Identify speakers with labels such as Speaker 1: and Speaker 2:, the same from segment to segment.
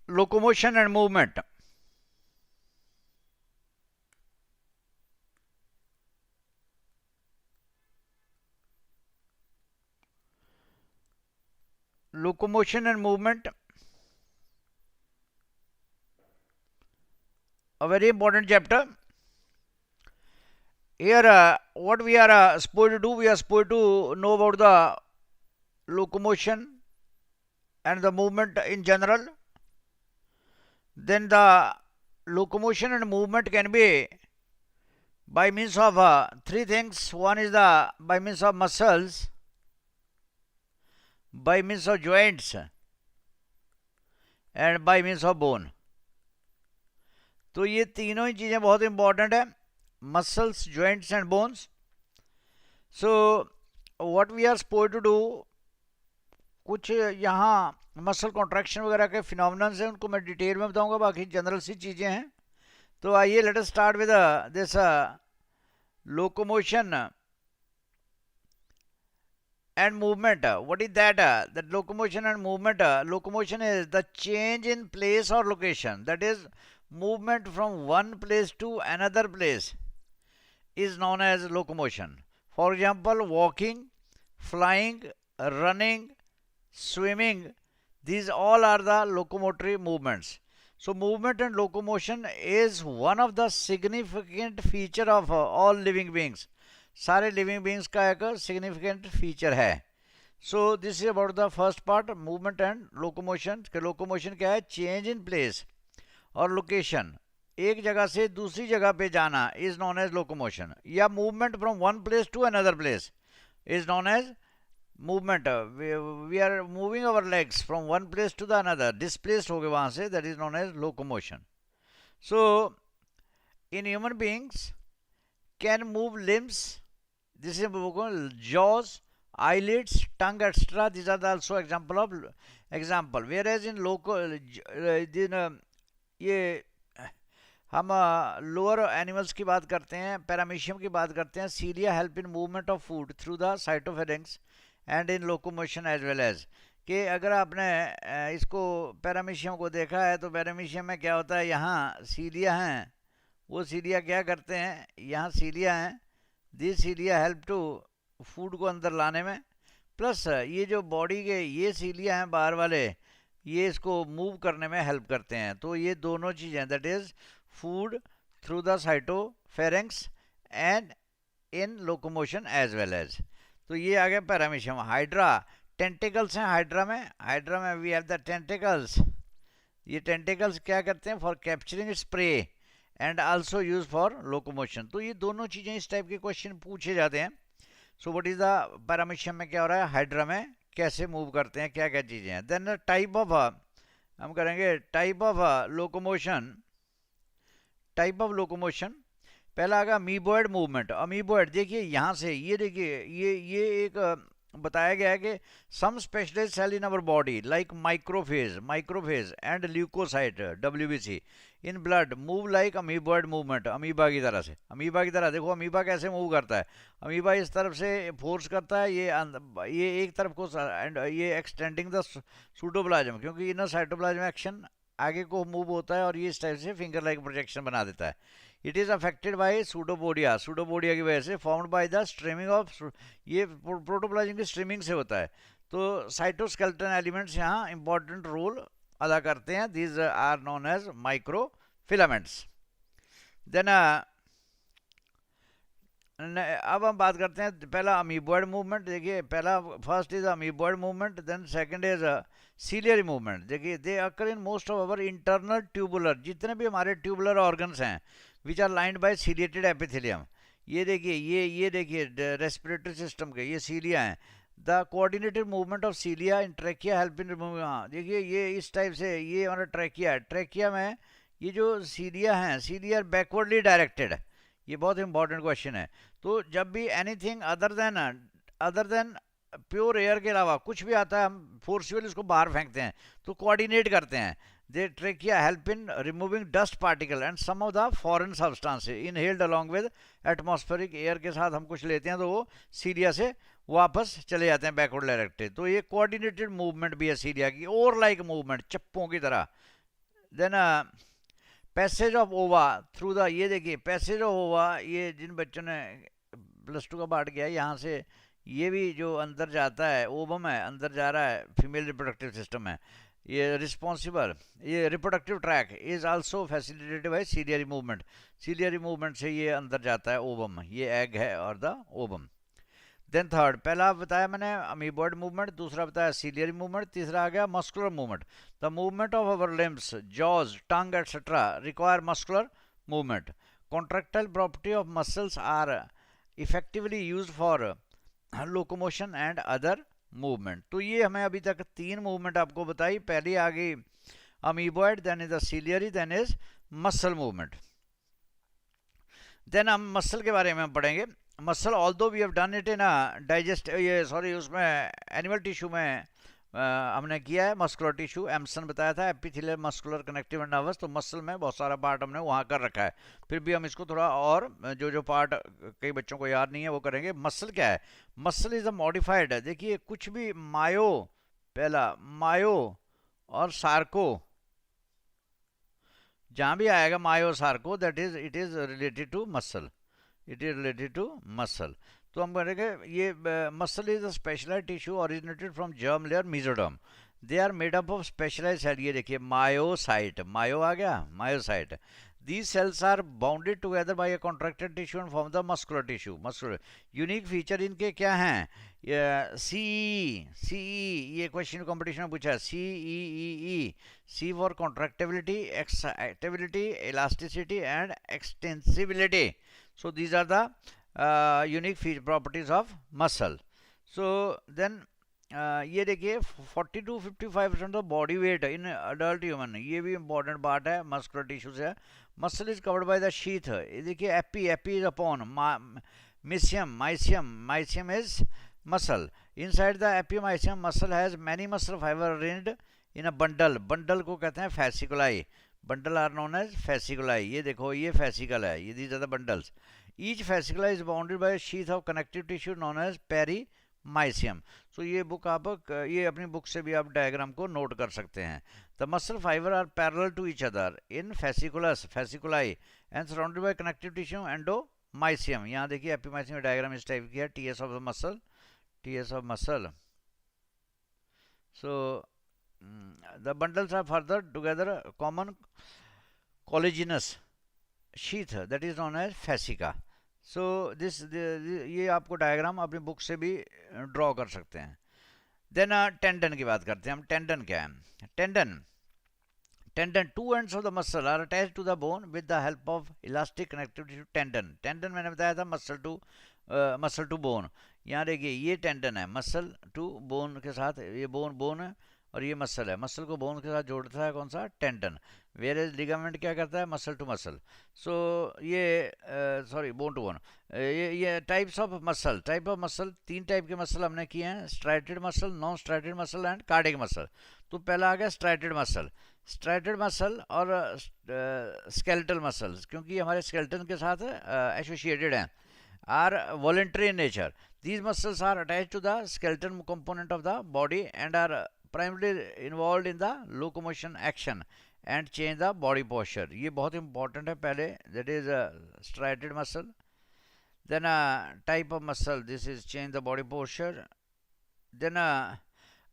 Speaker 1: locomotion and movement. Locomotion and movement, a very important chapter. Here, what we are supposed to do, we are supposed to know about the locomotion and the movement in general. Then the locomotion and movement can be by means of three things. One is the by means of muscles, by means of joints, and by means of bone. तो ये तीनों ही चीज़ें बहुत important है, muscles, joints and bones. So what we are suppose to do, कुछ यहाँ muscle contraction वगैरह के फिनोमिनन्स हैं, उनको मैं डिटेल में बताऊंगा, बाकी जनरल सी चीज़ें हैं. तो आइए let us start with this locomotion and movement. What is that? That locomotion and movement. Locomotion is the change in place or location, that is movement from one place to another place is known as locomotion. For example, walking, flying, running, swimming, these all are the locomotory movements. So movement and locomotion is one of the significant feature of all living beings. सारे living beings का एक significant feature है. So this is about the first part, movement and locomotion. Locomotion क्या है? Change in place और location, एक जगह से दूसरी जगह पे जाना इज नॉन एज लोकोमोशन. या movement from one place to another place is known as movement. We are moving our legs from one place to the another, displaced हो गए वहाँ से, that is known as locomotion. So in human beings can move limbs. This is jaws, eyelids, tongue, etc. These are also example of example. Whereas in ये हम lower animals की बात करते हैं, पैरामीशियम की बात करते हैं. Cilia help in movement of food through the cytopharynx and in locomotion as well as. कि अगर आपने इसको पैरामीशियम को देखा है तो पैरामीशियम में क्या होता है, यहाँ सीलिया हैं, वो सीलिया क्या करते हैं, यहाँ सीलिया हैं, दिस सीलिया हेल्प टू फूड को अंदर लाने में, प्लस ये जो बॉडी के ये सीलिया हैं बाहर वाले, ये इसको मूव करने में हेल्प करते हैं. तो ये दोनों चीज़ें, that is food through the cytopharynx and in locomotion as well as. तो ये आ गया पैरामीशियम. हाइड्रा, टेंटिकल्स हैं हाइड्रा में. हाइड्रा में वी हैव द टेंटिकल्स. ये टेंटिकल्स क्या करते हैं? For capturing spray and also use for locomotion. तो ये दोनों चीज़ें इस टाइप के क्वेश्चन पूछे जाते हैं. So what is the paramecium में क्या हो रहा है, हाइड्रा में कैसे मूव करते हैं, क्या क्या चीज़ें हैं. देन टाइप ऑफ, हम करेंगे type of locomotion. Type of locomotion पहला आएगा अमीबॉइड मूवमेंट. अमीबॉइड देखिए यहाँ से, ये देखिए ये एक बताया गया है कि some specialized cell in our body like macrophage and leukocyte WBC in blood move like amoeboid movement. Amoeba की तरह से, अमीबा की तरह देखो अमीबा कैसे मूव करता है. अमीबा इस तरफ से फोर्स करता है, ये एक तरफ को, एंड ये एक्सटेंडिंग द सूडोप्लाज्म, क्योंकि इनर साइटोप्लाज्म एक्शन आगे को मूव होता है और ये इस टाइप से फिंगर लाइक प्रोजेक्शन बना देता है. It is affected by pseudopodia. Pseudopodia की वजह से formed by the streaming of, ये प्रोटोप्लाज्म की स्ट्रीमिंग से होता है. तो साइटोस्केलेटन एलिमेंट्स यहाँ इंपॉर्टेंट रोल अदा करते हैं. These are known as micro filaments. Then अब हम बात करते हैं पहला अमीबॉइड मूवमेंट. देखिए पहला first is amoeboid movement, then second is ciliary movement. देखिए they occur in most of our internal tubular, जितने भी हमारे ट्यूबुलर ऑर्गन्स हैं which are lined by ciliated epithelium. ये देखिए ये देखिए रेस्पिरेटरी सिस्टम के ये सीलिया हैं. The coordinated movement of सीलिया in trachea help in removing. हाँ देखिए ये इस टाइप से, ये हमारा ट्रैकिया है. ट्रैकिया में ये जो सीलिया हैं, सीलिया बैकवर्डली डायरेक्टेड. ये बहुत इंपॉर्टेंट क्वेश्चन है. तो जब भी anything other than pure air के अलावा कुछ भी आता है, हम फोर्सफुल इसको बाहर फेंकते हैं, तो कोऑर्डिनेट करते हैं. They trachea help in removing dust particle and some of the foreign substance inhaled along with atmospheric air के साथ हम कुछ लेते हैं तो वो सीलिया से वापस चले जाते हैं बैकवर्ड डायरेक्टेड. तो ये कोऑर्डिनेटेड मूवमेंट भी है सीलिया की, और लाइक मूवमेंट चप्पों की तरह. Then passage of ova through the, ये देखिए पैसेज ऑफ ओवा, ये जिन बच्चों ने +2 का पार्ट किया है, यहाँ से ये भी जो अंदर जाता है ओवम है, अंदर जा रहा है, फीमेल रिप्रोडक्टिव सिस्टम है, ये रिस्पॉन्सिबल, ये reproductive tract is also facilitated bye ciliary movement, ciliary movement से ये अंदर जाता है ओवम, ये एग है और द ओवम। देन थर्ड, पहला बताया मैंने अमीबॉइड मूवमेंट, दूसरा बताया सीलियरी मूवमेंट, तीसरा आ गया muscular movement. The movement of our limbs, jaws, tongue etcetera require muscular movement. Contractile property of muscles are effectively used for locomotion and other movement. तो ये हमें अभी तक 3 मूवमेंट आपको बताई, पहली आ गई amoeboid, then is the ciliary, then is muscle movement. Then हम मसल के बारे में पढ़ेंगे। Muscle although we have done it in digest, ये सॉरी उसमें एनिमल टिश्यू में हमने किया है मस्कुलर टिश्यू, एम्सन बताया था, epithelial, muscular, connective and nervous, तो मसल में बहुत सारा पार्ट हमने वहाँ कर रखा है। फिर भी हम इसको थोड़ा और जो पार्ट कई बच्चों को याद नहीं है वो करेंगे। मसल क्या है? मसल इज अ मॉडिफाइड, देखिए कुछ भी मायो, पहला मायो और सार्को, जहाँ भी आएगा myo sarco, that is it is related to muscle, it is related to muscle. तो हम कहेंगे ये muscle is a specialized tissue originated from germ layer mesoderm, they are made up of specialized cell, ये देखिए myocyte, myo आ गया, myocyte. These cells are bounded together by a contracted tissue and form the muscular tissue. Muscular unique feature इनके क्या हैं? CEE, ये question competition में पूछा है, CEEE, C for contractibility, excitability, elasticity and extensibility. So these are the unique properties of muscle. So then ये देखिए 40 to 55% of body weight in adult human, ये भी इंपॉर्टेंट पार्ट है मस्कुलर टिश्यू से। Muscle is covered by the sheath, ये देखिए epi, epi is upon mysium, mysium, mysium is muscle, inside the epimysium muscle has many muscle fiber arranged in a bundle, bundle को कहते हैं fasciculi, bundle are known as fasciculi, ये देखो ये fascicle है, ये these are the bundles, each fasciculi is bounded by sheath of connective tissue known as peri mysium. So ये book आप ये अपनी बुक से भी आप डायग्राम को नोट कर सकते हैं। The muscle fiber are parallel to each other in fasciculus, fasciculi and surrounded by connective tissue endomysium. यहाँ देखिए एपिमाइसियम डायग्राम इस टाइप की है, TS of the muscle, TS of muscle. So the bundles are further together common collagenous sheath that is known as fascia. सो ये आपको diagram अपनी book से भी ड्रॉ कर सकते हैं। देन टेंडन की बात करते हैं हम। टेंडन क्या है? Tendon, tendon, two ends of the muscle are attached to the bone with the help of elastic connective tissue. Tendon, tendon मैंने बताया था मसल टू बोन, यहाँ देखिए ये टेंडन है मसल टू बोन के साथ, ये बोन है और ये मसल है, मसल को बोन के साथ जोड़ता है कौन सा? टेंडन। वेयर एज लिगामेंट क्या करता है? Muscle to muscle. सो ये सॉरी बोन टू बोन। ये types of muscle, type of muscle, 3 type के मसल हमने किए हैं, striated muscle, non striated muscle and cardiac muscle. तो पहला आ गया स्ट्राइटेड मसल, स्ट्राइटेड मसल और स्केलेटल मसल्स, क्योंकि हमारे स्केलेटन के साथ एसोसिएटेड हैं, are voluntary in nature. These muscles are attached to the skeletal component of the body and are primarily involved in the locomotion action and change the body posture. ये बहुत important है पहले, that is striated muscle. Then type of muscle, this is change the body posture. Then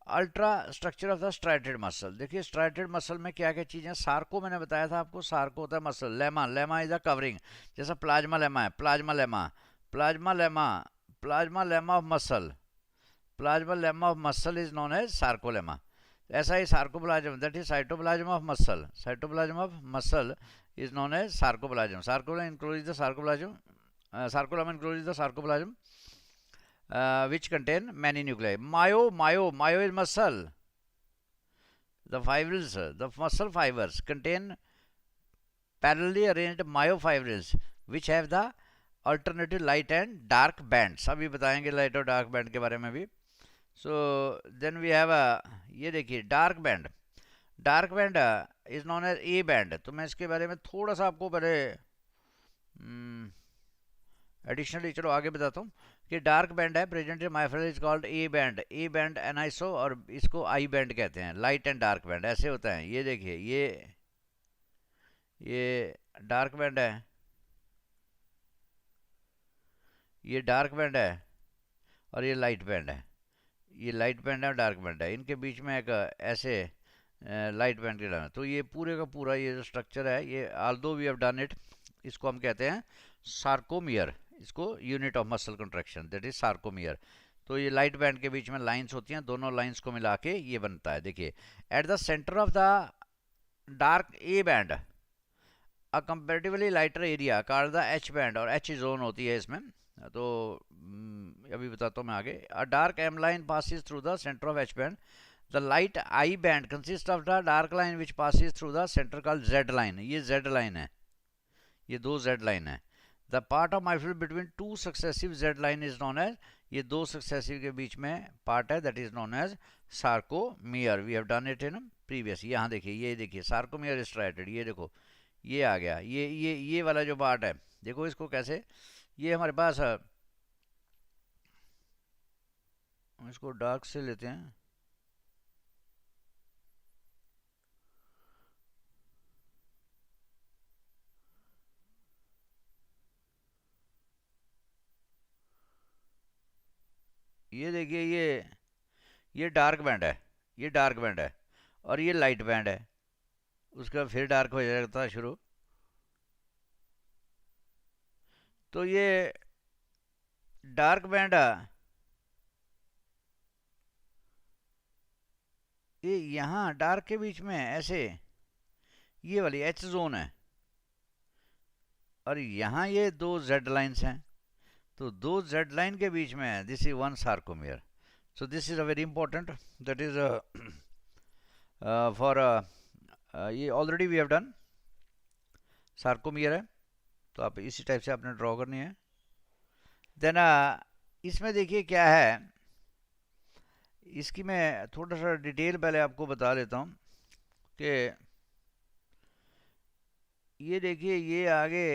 Speaker 1: ultra structure of the striated muscle, देखिए striated muscle में क्या क्या चीज़ें, Sarco मैंने बताया था आपको, सार्को होता है muscle, lemma, lemma is a covering, जैसा प्लाज्मा लेमा है, plasma lemma, plasma lemma, plasma lemma of muscle, plasma lemma of muscle is known as sarcolemma. ऐसा ही sarcoplasm, that is cytoplasm of muscle, cytoplasm of muscle is known as sarcoplasm, sarcolemma include the sarcoplasm, sarcolemma include the sarcoplasm which contain many nuclei. Myo is muscle. The fibrils, the muscle fibers contain parallelly arranged myofibrils which have the alternative light and dark bands. अभी बताएंगे light और dark band के बारे में भी. So then we have ये देखिए dark band. Dark band is known as A band. तो मैं इसके बारे में थोड़ा सा आपको पहले एडिशनली चलो आगे बताता हूँ कि डार्क बैंड है present myofibril is called A band aniso, और इसको आई बैंड कहते हैं, लाइट एंड डार्क बैंड ऐसे होता है। ये देखिए ये डार्क बैंड है, ये डार्क बैंड है, और ये लाइट बैंड है। ये लाइट बैंड है और डार्क बैंड है, इनके बीच में एक ऐसे लाइट बैंड के डालना। तो ये पूरे का पूरा ये जो स्ट्रक्चर है, ये although we have done it, इसको हम कहते हैं सार्कोमियर, इसको unit of muscle contraction, that is sarcomere. तो ये लाइट बैंड के बीच में लाइंस होती हैं, दोनों लाइंस को मिला के ये बनता है। देखिए, at the centre of the dark A band a comparatively lighter area called the H band, और एच जोन होती है इसमें। तो अभी बताता हूँ मैं आगे। A dark M line passes through the centre of H band. The light I band consist of the dark line which passes through the centre called Z line. ये जेड लाइन है, ये दो जेड लाइन है। The part of myofibril between two successive Z line is known as, ये दो successive के बीच में पार्ट है, that is known as sarcomere. We have done it in previous. यहाँ देखिए, ये देखिए सार्कोमियर स्ट्राइटेड, ये देखो ये आ गया, ये वाला जो पार्ट है, देखो इसको कैसे, ये हमारे पास, इसको डार्क से लेते हैं, ये देखिए ये डार्क बैंड है, ये डार्क बैंड है, और ये लाइट बैंड है, उसका फिर डार्क हो जाता है शुरू। तो ये डार्क बैंड, ये यहाँ डार्क के बीच में ऐसे ये वाली एच जोन है, और यहाँ ये दो जेड लाइन्स हैं, तो दो जेड लाइन के बीच में है, this is one sarcomere. So this is a very important, that is for, ये already we have done, sarcomere है, तो आप इसी टाइप से आपने ड्रॉ करनी है। देन इसमें देखिए क्या है, इसकी मैं थोड़ा सा डिटेल पहले आपको बता देता हूँ कि ये देखिए, ये आगे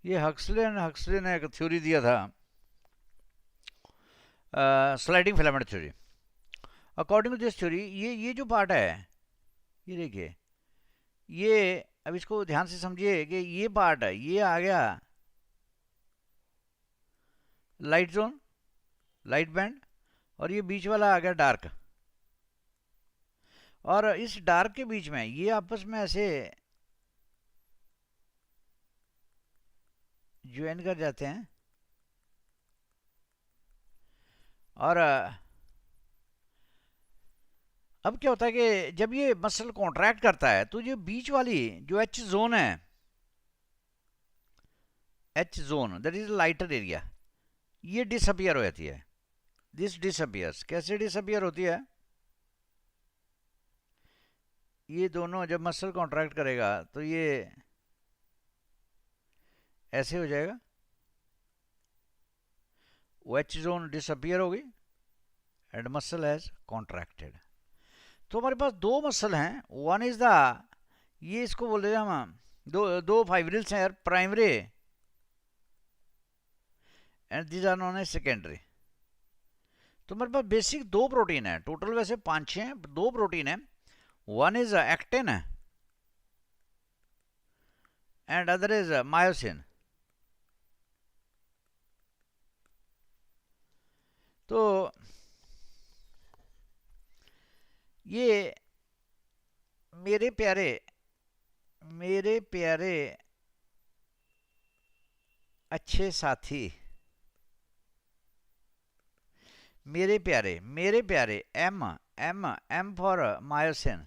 Speaker 1: ये हक्सले ने एक थ्योरी दिया था, sliding filament theory. According to this theory, ये जो पार्ट है, ये देखिए, ये अब इसको ध्यान से समझिए कि ये पार्ट है, ये आ गया लाइट जोन, लाइट बैंड, और ये बीच वाला आ गया डार्क, और इस डार्क के बीच में ये आपस में ऐसे ज्वाइन कर जाते हैं, और अब क्या होता है कि जब ये मसल कॉन्ट्रैक्ट करता है, तो जो बीच वाली जो एच जोन है, H zone that is lighter area, ये डिसअपियर हो जाती है। दिस डिसअपियर्स, कैसे डिसअपियर होती है, ये दोनों जब मसल कॉन्ट्रैक्ट करेगा तो ये ऐसे हो जाएगा, वो एच जोन डिसअपियर होगी एंड मसल हैज कॉन्ट्रैक्टेड। तो हमारे पास दो मसल हैं, वन इज द, ये इसको बोल रहे हैं हम, दो फाइब्रिल्स हैं यार, primary and these are known as secondary. तो हमारे पास बेसिक दो प्रोटीन है, टोटल वैसे 5-6 हैं, दो प्रोटीन है, one is actin and other is myosin. तो ये मेरे प्यारे अच्छे साथी, मेरे प्यारे M for myosin,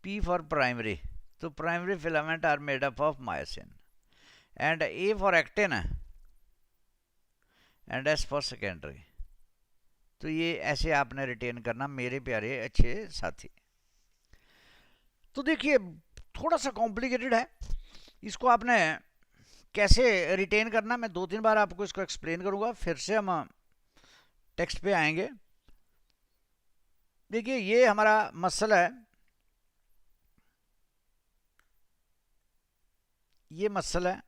Speaker 1: P for primary. So primary filament are made up of myosin, and A for actin and S for secondary. तो ये ऐसे आपने रिटेन करना, मेरे प्यारे अच्छे साथी। तो देखिए थोड़ा सा कॉम्प्लिकेटेड है, इसको आपने कैसे रिटेन करना, मैं 2-3 बार आपको इसको एक्सप्लेन करूंगा, फिर से हम टेक्स्ट पे आएंगे। देखिए ये हमारा मसल है, ये मसल है,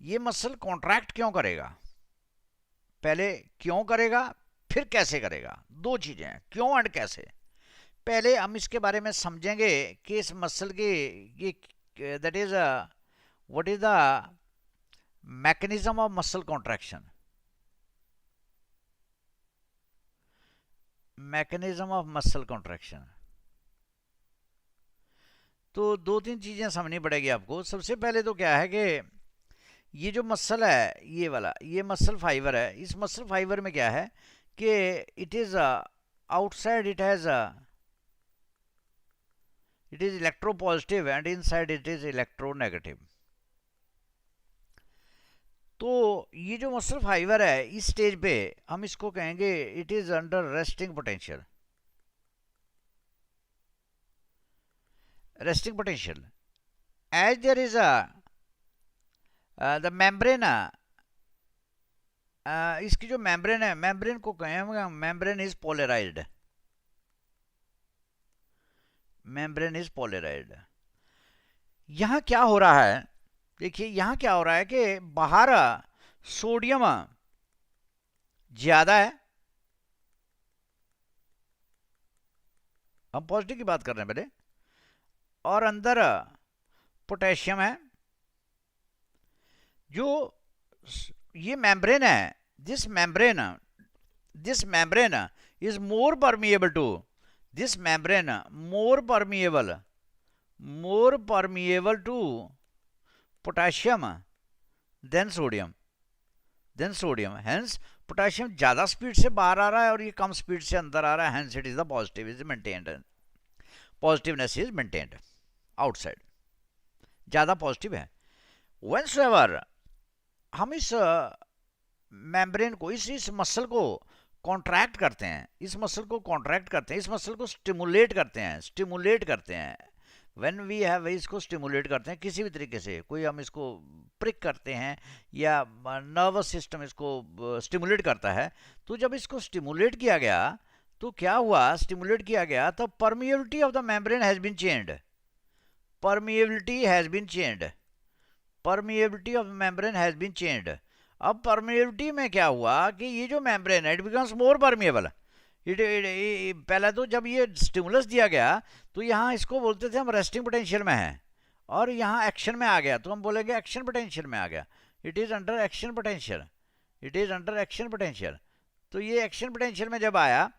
Speaker 1: ये मसल कॉन्ट्रैक्ट क्यों करेगा, पहले क्यों करेगा फिर कैसे करेगा, दो चीजें हैं, क्यों एंड कैसे। पहले हम इसके बारे में समझेंगे कि इस मसल के ये that is what is the mechanism of muscle contraction, mechanism of muscle contraction. तो दो तीन चीजें समझनी पड़ेगी आपको। सबसे पहले तो क्या है कि ये जो मसल है, ये वाला, ये मसल फाइबर है, इस मसल फाइबर में क्या है कि it is outside it has it is electro positive and inside it is electro negative. तो ये जो मसल फाइबर है इस स्टेज पे हम इसको कहेंगे it is under resting potential, resting potential. As there is the membrane, इसकी जो मेम्ब्रेन है, मेम्ब्रेन को कहेंगे membrane is polarised, membrane is polarised. यहां क्या हो रहा है, देखिए यहां क्या हो रहा है कि बाहर सोडियम ज्यादा है, हम पॉजिटिव की बात कर रहे हैं पहले, और अंदर पोटेशियम है। जो ये मेम्ब्रेन है, this membrane is more permeable to, this membrane more permeable to potassium than sodium, hence potassium ज्यादा स्पीड से बाहर आ रहा है और ये कम स्पीड से अंदर आ रहा है, hence it is the positive is maintained, positiveness is maintained outside, ज्यादा पॉजिटिव है। whensoever हम इस मेम्ब्रेन को, इस मसल को कॉन्ट्रैक्ट करते हैं, इस मसल को कॉन्ट्रैक्ट करते हैं, इस मसल को स्टिमुलेट करते हैं व्हेन वी हैव, इसको स्टिमुलेट करते हैं किसी भी तरीके से, कोई हम इसको प्रिक करते हैं या नर्वस सिस्टम इसको स्टिमुलेट करता है, तो जब इसको स्टिमुलेट किया गया तो क्या हुआ, स्टिमुलेट किया गया तो permeability of the membrane has been changed, permeability of membrane has been changed. अब परमिएबिलिटी में क्या हुआ कि ये जो मेम्ब्रेन है इट बिकम्स मोर परमिएबल। पहले तो जब ये स्टिमुलस दिया गया तो यहाँ इसको बोलते थे हम रेस्टिंग पोटेंशियल में है, और यहाँ एक्शन में आ गया तो हम बोलेंगे एक्शन पोटेंशियल में आ गया, it is under action potential, तो ये एक्शन पोटेंशियल में जब आया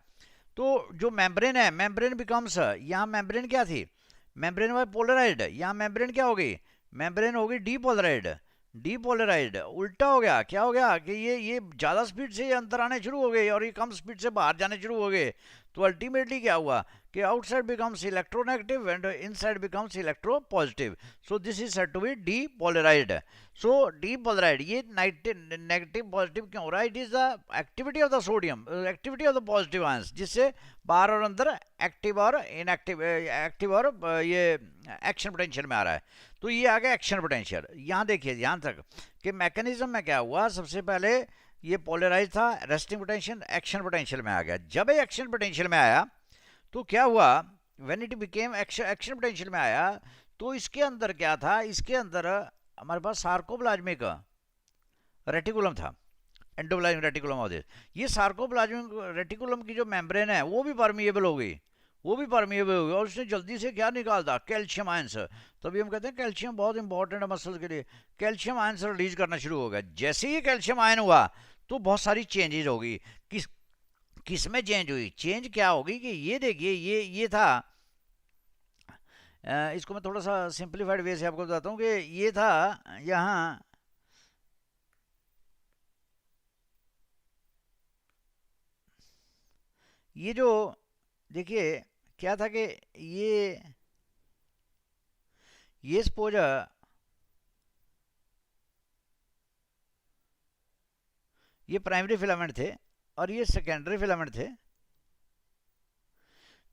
Speaker 1: तो जो मेम्ब्रेन है, मेम्ब्रेन बिकम्स, यहाँ मेम्ब्रेन क्या थी, मेम्ब्रेन वाज पोलराइज्ड, यहाँ मेम्ब्रेन क्या हो गई, मेम्ब्रेन हो गई डीपोलराइज्ड, उल्टा हो गया। क्या हो गया कि ये ज़्यादा स्पीड से ये अंदर आने शुरू हो गए और ये कम स्पीड से बाहर जाने शुरू हो गए। तो अल्टीमेटली क्या हुआ कि outside becomes electronegative and inside becomes electro positive, so this is said to be depolarised. So depolarised, ये नेगेटिव पॉजिटिव क्यों हो रहा है, it is the activity of the sodium, activity of the positive ions, जिससे बाहर और अंदर active और इनएक्टिव, एक्टिव और ये एक्शन पोटेंशियल में आ रहा है। तो ये आ गया एक्शन पोटेंशियल। यहाँ देखिए ध्यान तक कि मैकेनिज्म में क्या हुआ, सबसे पहले ये पोलराइज था, रेस्टिंग पोटेंशियल एक्शन पोटेंशियल में आ गया। जब ये एक्शन पोटेंशियल में आया तो क्या हुआ, when it became action potential में आया तो इसके अंदर क्या था, इसके अंदर हमारे पास सार्कोप्लाज्मिक रेटिकुलम था, एंडोप्लाज्मिक रेटिकुलम ऑफ दिस। ये सार्कोप्लाज्मिक रेटिकुलम की जो मेम्ब्रेन है वो भी परमिएबल हो गई, और उसने जल्दी से क्या निकाल दिया, कैल्शियम आयंस। तभी हम कहते हैं कैल्शियम बहुत इंपॉर्टेंट है मसल्स के लिए, कैल्शियम आयंस रिलीज करना शुरू हो गया। जैसे ही कैल्शियम आयन हुआ तो बहुत सारी चेंजेज होगी। किस में चेंज हुई, चेंज क्या होगी कि ये देखिए ये था, इसको मैं थोड़ा सा सिंप्लीफाइड वे से आपको बताता हूँ कि ये था यहाँ, ये जो देखिए क्या था कि ये सपोज ये प्राइमरी फिलामेंट थे और ये सेकेंडरी फिलामेंट थे।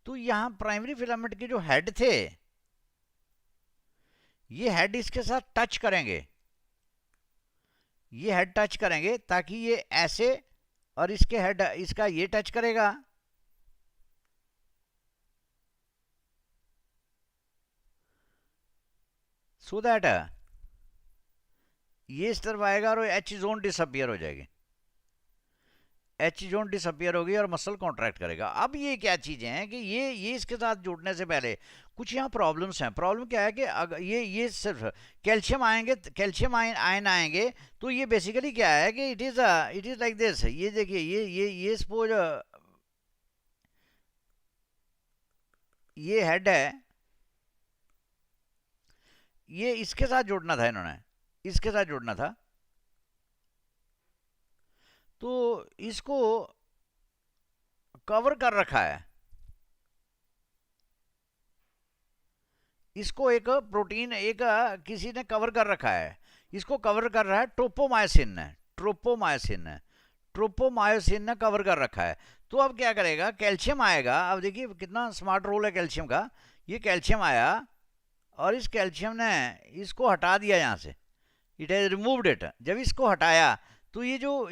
Speaker 1: तो यहां प्राइमरी फिलामेंट के जो हेड थे, ये हेड इसके साथ टच करेंगे, ये हेड टच करेंगे ताकि ये ऐसे, और इसके हेड इसका ये टच करेगा सो दैट ये इस तरफ आएगा और एच जोन डिसअपियर हो जाएगी, एच जोन डिसअपियर होगी और मसल कॉन्ट्रैक्ट करेगा। अब ये क्या चीज़ें हैं कि ये इसके साथ जुड़ने से पहले कुछ यहाँ प्रॉब्लम्स हैं। प्रॉब्लम क्या है कि अगर ये सिर्फ कैल्शियम आएंगे, कैल्शियम आयन आएंगे, तो ये बेसिकली क्या है कि इट इज़ लाइक दिस। ये देखिए, ये सपोज ये हेड है, ये इसके साथ जोड़ना था, इन्होंने इसके साथ जोड़ना था, तो इसको कवर कर रखा है, इसको एक प्रोटीन एक किसी ने कवर कर रखा है, इसको कवर कर रहा है ट्रोपोमायोसिन ने, ट्रोपोमायोसिन ने कवर कर रखा है। तो अब क्या करेगा, कैल्शियम आएगा। अब देखिए कितना स्मार्ट रोल है कैल्शियम का। ये कैल्शियम आया और इस कैल्शियम ने इसको हटा दिया यहाँ से, इट हैज़ रिमूव्ड इट। जब इसको हटाया तो ये जो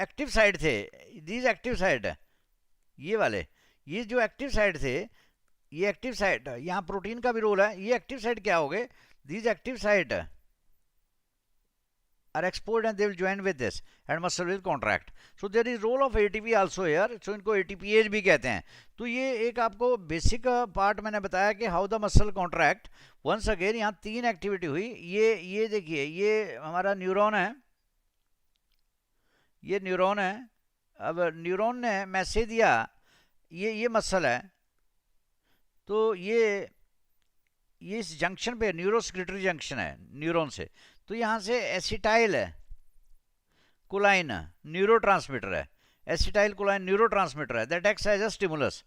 Speaker 1: एक्टिव साइड थे, दीज एक्टिव साइड, ये वाले, ये जो एक्टिव साइड थे, ये एक्टिव साइड, यहाँ प्रोटीन का भी रोल है। ये एक्टिव साइड क्या हो गए, these active side are exposed and they will join with this and muscle will contract. So there is role of ATP also here. So इनको ATPase भी कहते हैं। तो ये एक आपको बेसिक पार्ट मैंने बताया कि how the muscle contract. Once again यहाँ 3 एक्टिविटी हुई। ये देखिए, ये हमारा न्यूरॉन है, ये न्यूरॉन है। अब न्यूरॉन ने मैसेज दिया, ये मसल है, तो ये इस जंक्शन पे न्यूरोस्क्रिटरी जंक्शन है न्यूरॉन से, तो यहाँ से एसिटाइल है कोलाइन न्यूरोट्रांसमीटर है, एसिटाइल कोलाइन न्यूरोट्रांसमीटर है, that acts as a stimulus.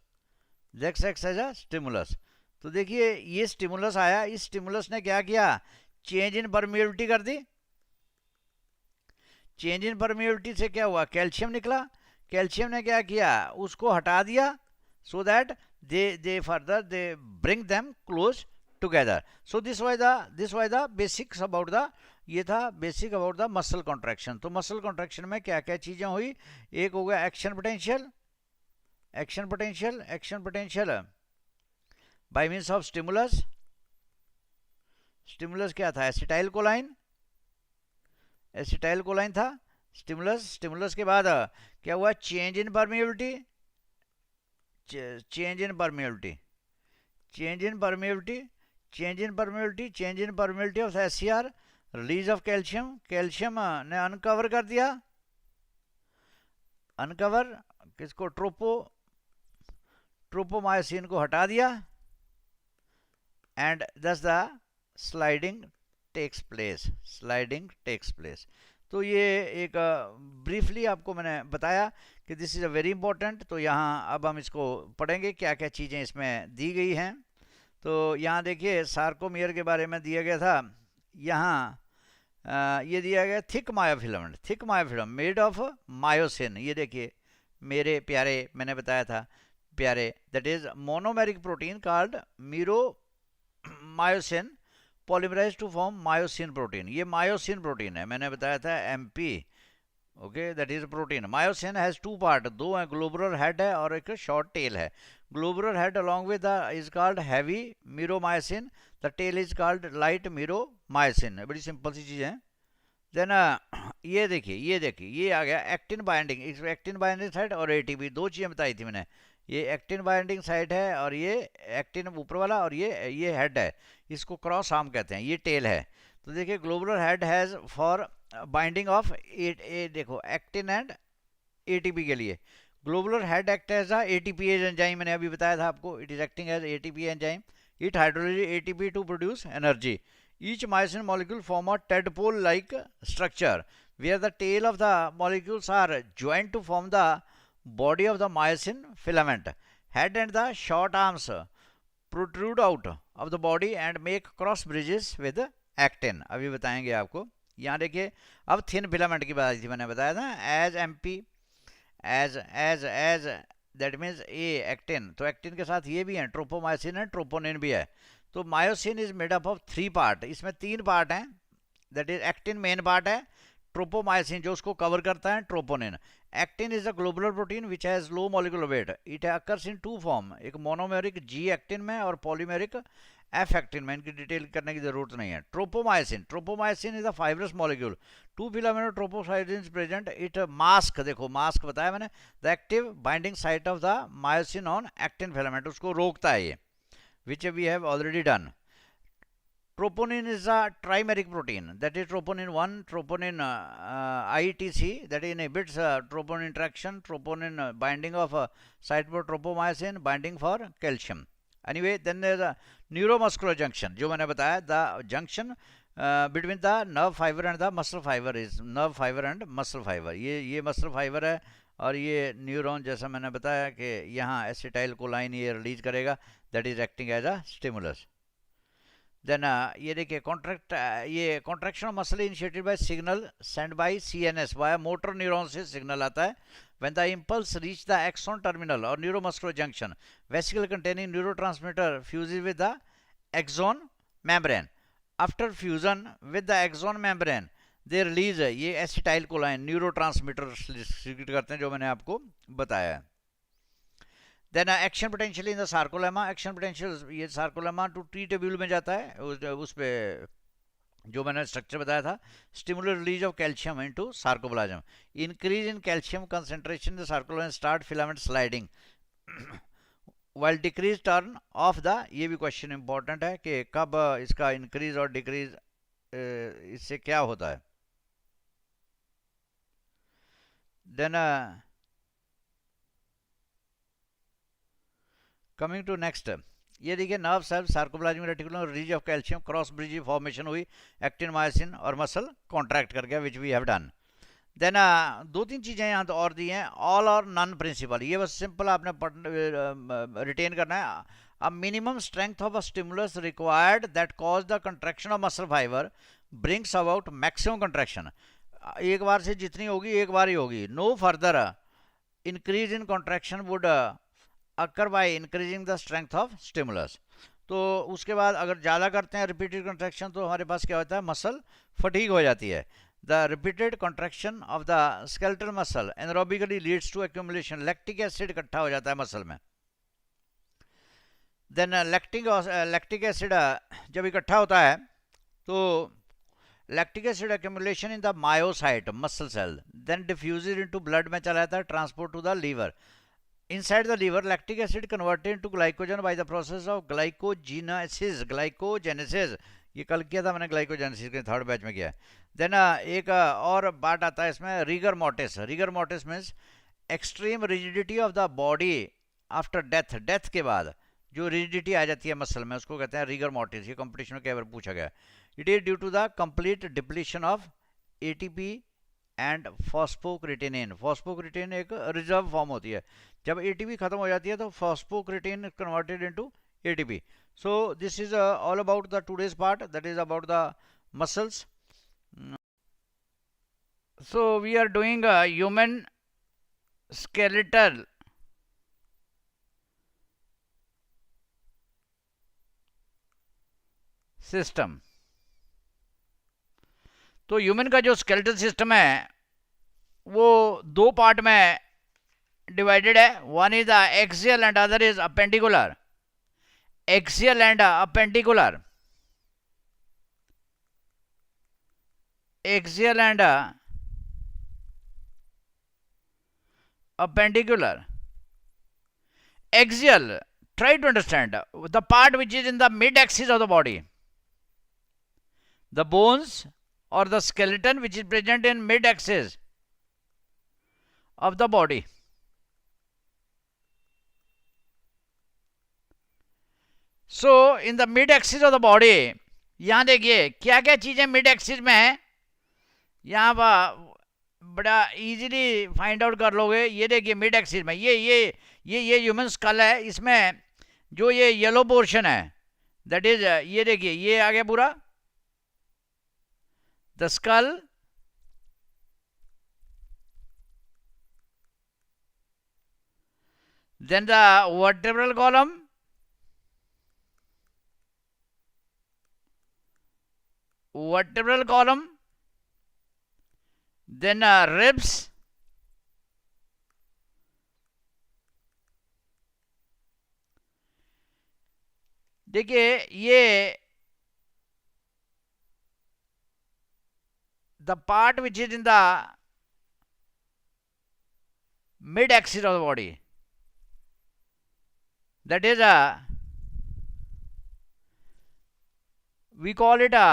Speaker 1: तो देखिए ये स्टिमुलस आया, इस स्टिमुलस ने क्या किया, चेंज इन परमिएबिलिटी कर दी। चेंज इन परमिएबिलिटी से क्या हुआ, कैल्शियम निकला। कैल्शियम ने क्या किया, उसको हटा दिया, so that they further they bring them close together. So this was the basics about the, ये था basic about the muscle contraction. तो मसल कॉन्ट्रैक्शन में क्या क्या चीज़ें हुई, एक हो गया action potential bye means of stimulus क्या था, एसिटाइल कोलाइन था स्टिमुलस के बाद क्या हुआ, change in permeability of SCR, release of calcium ने अनकवर कर दिया, किसको, ट्रोपोमायोसिन को हटा दिया, एंड दस द स्लाइडिंग टेक्स प्लेस। तो ये एक ब्रीफली आपको मैंने बताया कि this is a very important. तो यहाँ अब हम इसको पढ़ेंगे क्या क्या चीज़ें इसमें दी गई हैं। तो यहाँ देखिए सार्कोमियर के बारे में दिया गया था, यहाँ ये दिया गया thick myofilament made of myosin. ये देखिए मेरे प्यारे, मैंने बताया था प्यारे, that is monomeric protein called myosin polymerise to form myosin protein. ये मायोसिन प्रोटीन है, मैंने बताया था MP, okay, that is protein. Myosin has 2 part, 2 हैं, ग्लोबुलर हेड है और एक शॉर्ट टेल है। Globular head along with is called heavy meromyosin, the tail is called light meromyosin. बड़ी सिंपल सी चीज़ है। देन ये देखिए ये आ गया एक्टिन बाइंडिंग साइट और ATP, 2 चीज़ें बताई थी मैंने। ये एक्टिन बाइंडिंग साइट है और ये एक्टिन ऊपर वाला, और ये हेड है, इसको क्रॉस आर्म कहते हैं, ये टेल है। तो देखिए globular head has for binding of देखो एक्टिन एंड ATP के लिए। Globular head act as a ATPase enzyme, मैंने अभी बताया था आपको, it is acting as ATP enzyme, it hydrolyse ATP to produce energy. Each myosin molecule form a tadpole-like structure where the tail of the molecules are joined to form the body of the myosin filament. Head and the short arms protrude out of the body and make cross bridges with actin. अभी बताएंगे आपको। यहाँ देखिए अब thin filament की बात थी, मैंने बताया था as MP as that means actin. तो एक्टिन के साथ ये भी है, ट्रोपोमायोसिन है, ट्रोपोनिन भी है। तो myosin is made up of 3 part, इसमें 3 पार्ट हैं, that is actin main part है, ट्रोपोमायोसिन जो उसको कवर करता है, troponin. Actin is a globular protein which has low molecular weight, it occurs in 2 form, एक मोनोमेरिक G एक्टिन में और पॉलीमेरिक एफ एक्टिन में इनकी डिटेल करने की जरूरत नहीं है. Tropomyosin is a fibrous molecule. Two filament tropomyosin present. It mask, देखो मास्क बताया मैंने, the active binding site of the myosin on actin filament, उसको रोकता है ये, which we have already done. Troponin is a trimeric protein, that is troponin 1, troponin ITC, that inhibits troponin interaction, troponin binding of cytotropomyosin, binding for calcium. Anyway, then there is a neuromuscular junction, जो मैंने बताया, the junction between the nerve fiber and the muscle fiber is nerve fiber and muscle fiber. ये muscle fiber है और ये neuron, जैसा मैंने बताया कि यहाँ एसिटाइल कोलाइन ये रिलीज करेगा, that is acting as a stimulus. Then ये देखिए ये contraction of muscle initiated by signal send by CNS, via motor neuron से सिग्नल आता है. When the impulse reach the axon terminal और neuromuscular junction, vesicle containing neurotransmitter fuses with the axon membrane. After fusion with the axon membrane they release ये acetyl choline neurotransmitter secrete करते हैं, जो मैंने आपको बताया है. Then action potential in the sarcolemma. Action potential ये सार्कोलेमा टू टी टेब्यूल में जाता है, उस पे जो मैंने स्ट्रक्चर बताया था. स्टिमुलर release of calcium into sarcoplasm. Increase in calcium concentration in the sarcolemma start filament sliding while decrease turn off the. ये भी क्वेश्चन इंपॉर्टेंट है कि कब इसका इंक्रीज और डिक्रीज, इससे क्या होता है. देन कमिंग टू नेक्स्ट, ये देखिए nerve cell sarcoplasmic reticulum release of calcium, cross bridge formation हुई, एक्टिन मायोसिन और मसल कॉन्ट्रैक्ट कर गया, which we have done. Then दो तीन चीज़ें यहाँ तो और दी हैं, ऑल और नन प्रिंसिपल, ये बस सिंपल आपने रिटेन करना है. A minimum strength of a stimulus required that cause the contraction of muscle fibre brings about maximum contraction. एक बार से जितनी होगी एक बार ही होगी. No further increase in contraction would occur by increasing the strength of stimulus. तो उसके बाद अगर ज़्यादा करते हैं रिपीटेड कंट्रैक्शन, तो हमारे पास क्या होता है, मसल फटीग हो जाती है. The repeated contraction of the skeletal muscle anaerobically leads to accumulation. Lactic acid इकट्ठा हो जाता है मसल में. देन लैक्टिक एसिड जब इकट्ठा होता है तो lactic acid accumulation in the myocyte muscle cell, then diffuses into blood में चला जाता है, transport to the liver. Inside the liver, lactic acid converted into glycogen by the process of glycogenesis. ये कल किया था मैंने, ग्लाइकोजेनेसिस के थर्ड बैच में किया. देन एक और बात आता है इसमें, rigor mortis. Rigor mortis means extreme rigidity of the body after death. Death के बाद जो रिजिडिटी आ जाती है मसल में, उसको कहते हैं रिगर मोर्टिस. ये कंपटीशन में कई बार पूछा गया. It is due to the complete depletion of ATP and phosphocreatinine. Phosphocreatine एक रिजर्व फॉर्म होती है. जब एटीपी खत्म हो जाती है तो phosphocreatine converted into ATP. So this is all about the today's part, that is about the muscles. So we are doing human skeletal system. तो ह्यूमन का जो स्केलेटल सिस्टम है वो दो पार्ट में डिवाइडेड है. One is the axial and other is appendicular. Axial and appendicular. Axial and appendicular. Axial, try to understand the part which is in the mid axis of the body, the bones or the skeleton which is present in mid axis of the body. So in the mid axis of the body, यहाँ देखिए क्या क्या चीज़ें mid axis में है, यहाँ बड़ा easily find out कर लोगे. ये देखिए मिड एक्सिस में ये ह्यूमन स्कल है. इसमें जो ये येलो पोर्शन है दैट इज, ये देखिए ये आ गया पूरा the skull. Then the vertebral column, vertebral column, then ribs, देखिए ये the part which is in the mid axis of the body, that is we call it a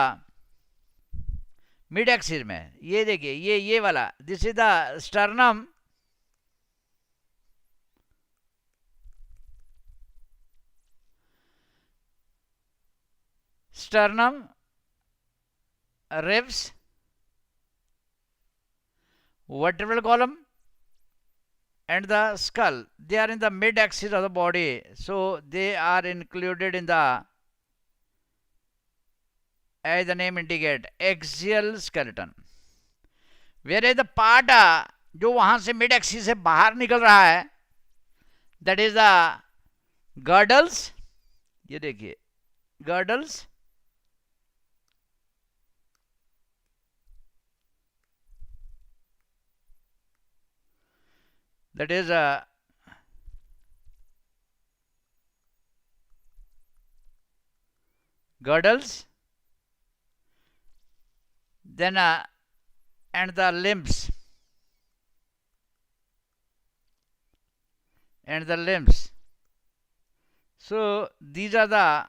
Speaker 1: mid axis में, ये देखिए ये वाला, this is the sternum, sternum, ribs, vertebral column and the skull. They are in the mid axis of the body, so they are included in the, as the name indicate, axial skeleton. Whereas the part जो वहां से mid axis से बाहर निकल रहा है, that is the girdles. ये देखिए girdles, that is girdles, then and the limbs, and the limbs. So these are the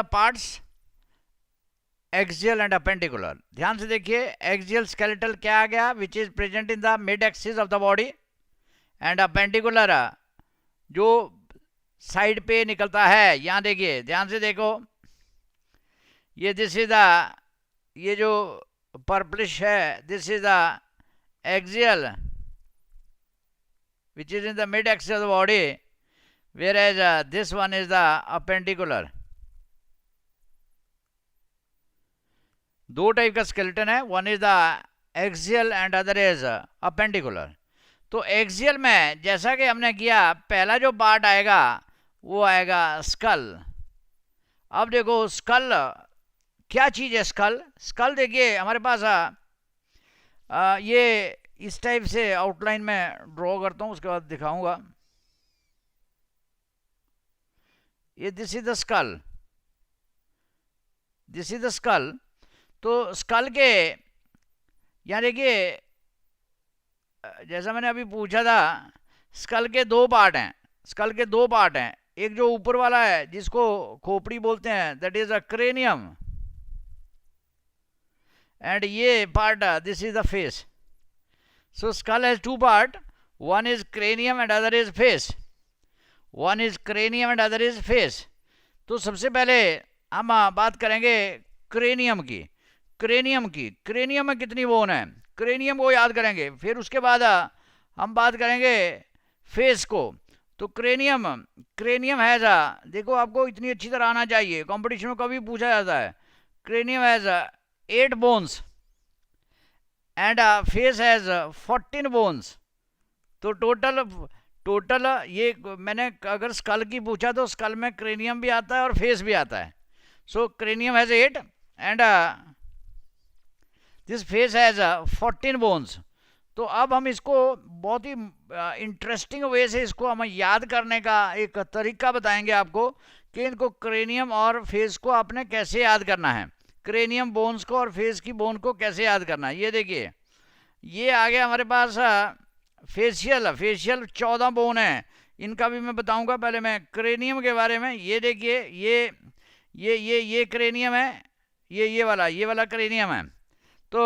Speaker 1: parts, axial and appendicular. ध्यान से देखिए, axial skeletal क्या आ गया, which is present in the mid axis of the body, and appendicular जो side पे निकलता है. यहाँ देखिए, ध्यान से देखो, ये दिस इज द, ये जो पर्पलिश है, this is the axial which is in the mid axis of the body, whereas this one is the appendicular. दो टाइप का स्केलेटन है, one is the axial and other is appendicular. तो axial में जैसा कि हमने किया, पहला जो पार्ट आएगा वो आएगा स्कल. अब देखो स्कल क्या चीज़ है. स्कल देखिए हमारे पास ये इस टाइप से आउटलाइन में ड्रॉ करता हूँ, उसके बाद दिखाऊंगा. ये this is the skull, this is the skull. तो स्कल के यहाँ देखिए, जैसा मैंने अभी पूछा था, स्कल के दो पार्ट हैं. स्कल के दो पार्ट हैं, एक जो ऊपर वाला है जिसको खोपड़ी बोलते हैं, that is a cranium, and ये part this is the face. So skull has two part, one is cranium and other is face. One is cranium and other is face. तो सबसे पहले हम बात करेंगे क्रेनियम की. क्रेनियम में कितनी बोन है, क्रेनियम को याद करेंगे. फिर उसके बाद हम बात करेंगे फेस को. तो क्रेनियम हैज, देखो आपको इतनी अच्छी तरह आना चाहिए, कंपटीशन में कभी पूछा जाता है. Cranium has 8 bones and face has 14 bones. तो टोटल ये मैंने अगर स्कल की पूछा तो स्कल में क्रेनियम भी आता है और फेस भी आता है. So cranium has 8 and this face has 14 bones. तो अब हम इसको बहुत ही इंटरेस्टिंग वे से इसको हम याद करने का एक तरीका बताएंगे आपको, कि इनको क्रेनियम और फेस को आपने कैसे याद करना है, क्रेनियम बोन्स को और फेस की बोन को कैसे याद करना है. ये देखिए, ये आ गया हमारे पास फेशियल 14 बोन है, इनका भी मैं बताऊंगा. पहले मैं क्रेनियम के बारे में, ये देखिए ये क्रेनियम है, ये वाला क्रेनियम है. तो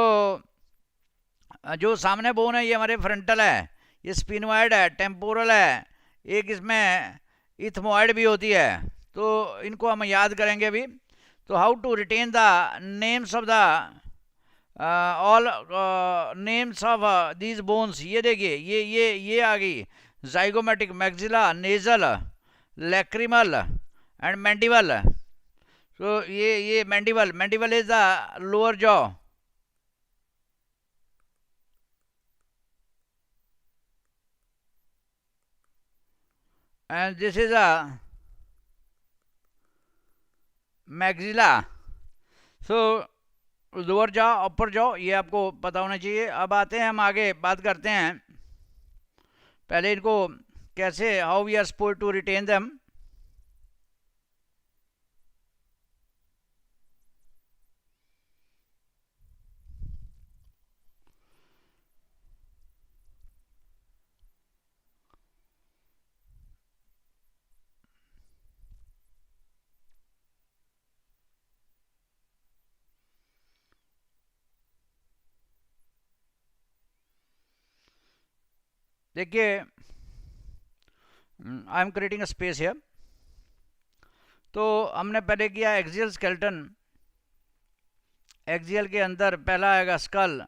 Speaker 1: जो सामने बोन है ये हमारे फ्रंटल है, ये स्पिनोइड है, टेम्पोरल है, एक इसमें इथमोइड भी होती है. तो इनको हम याद करेंगे अभी. तो how to retain the names of the all names of these bones. ये देखिए, ये आ गई zygomatic, maxilla, nasal, lacrimal and mandible. तो ये mandible is the lower jaw. and this is a maxilla. So lower jaw, upper jaw, ये आपको पता होना चाहिए. अब आते हैं हम आगे बात करते हैं, पहले इनको कैसे, how we are supposed to retain them. देखिए, I am creating a space here. तो हमने पहले किया एक्सियल स्केलेटन। एक्सियल के अंदर पहला आएगा स्कल।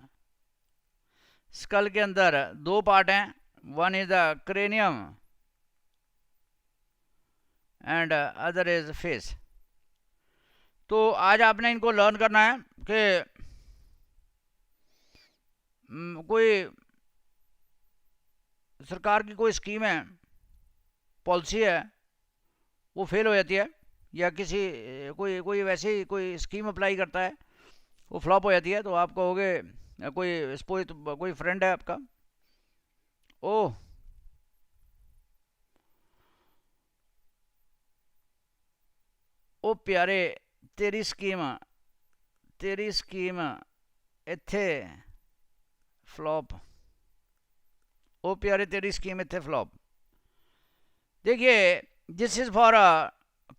Speaker 1: स्कल के अंदर दो पार्ट हैं, one is the cranium and other is face. तो आज आपने इनको लर्न करना है कि कोई सरकार की कोई स्कीम है, पॉलिसी है, वो फेल हो जाती है, या किसी कोई कोई वैसी कोई स्कीम अप्लाई करता है, वो फ्लॉप हो जाती है, तो आप कहोगे, कोई सपोज कोई फ्रेंड है आपका, ओह ओ प्यारे तेरी स्कीम इत्थे फ्लॉप, ओ प्यारे तेरी स्कीम इत्थे फ्लॉप। देखिए, दिस इज फॉर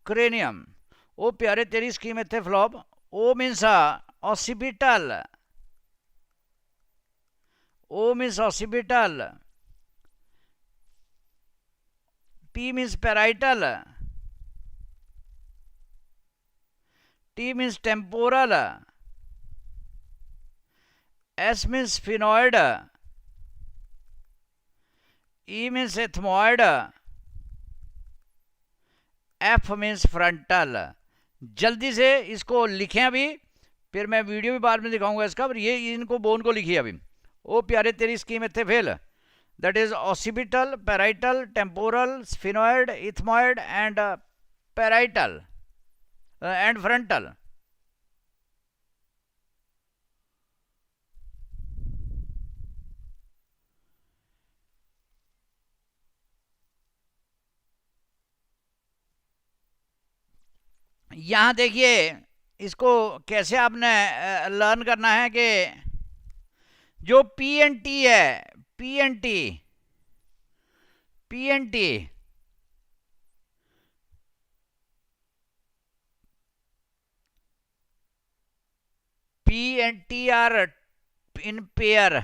Speaker 1: क्रेनियम। ओ प्यारे तेरी स्कीम इत्थे flop, O means occipital, O means occipital, P means parietal, T means temporal, S means sphenoid, E means ethmoid, F means frontal। जल्दी से इसको लिखें अभी, फिर मैं वीडियो भी बाद में दिखाऊंगा इसका, पर ये इनको बोन को लिखिए अभी। ओ प्यारे तेरी स्कीम इत्थे fail, that is occipital, parietal, temporal, sphenoid, ethmoid and parietal and frontal। यहाँ देखिए, इसको कैसे आपने लर्न करना है कि जो पी एन टी है, P N T P N T P N T are in pair,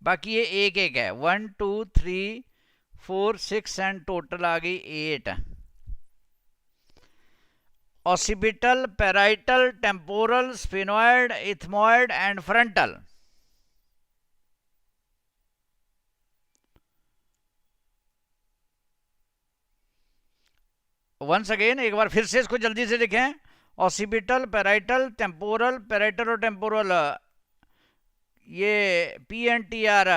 Speaker 1: बाकी ये एक एक है, 1 2 3 4 6 एंड टोटल आ गई 8। occipital, parietal, temporal, sphenoid, ethmoid and frontal। Once again, एक बार फिर से इसको जल्दी से लिखें। ऑसिपिटल, पेराइटल, टेम्पोरल, पेराइटल और टेम्पोरल, ये पी एन टी आर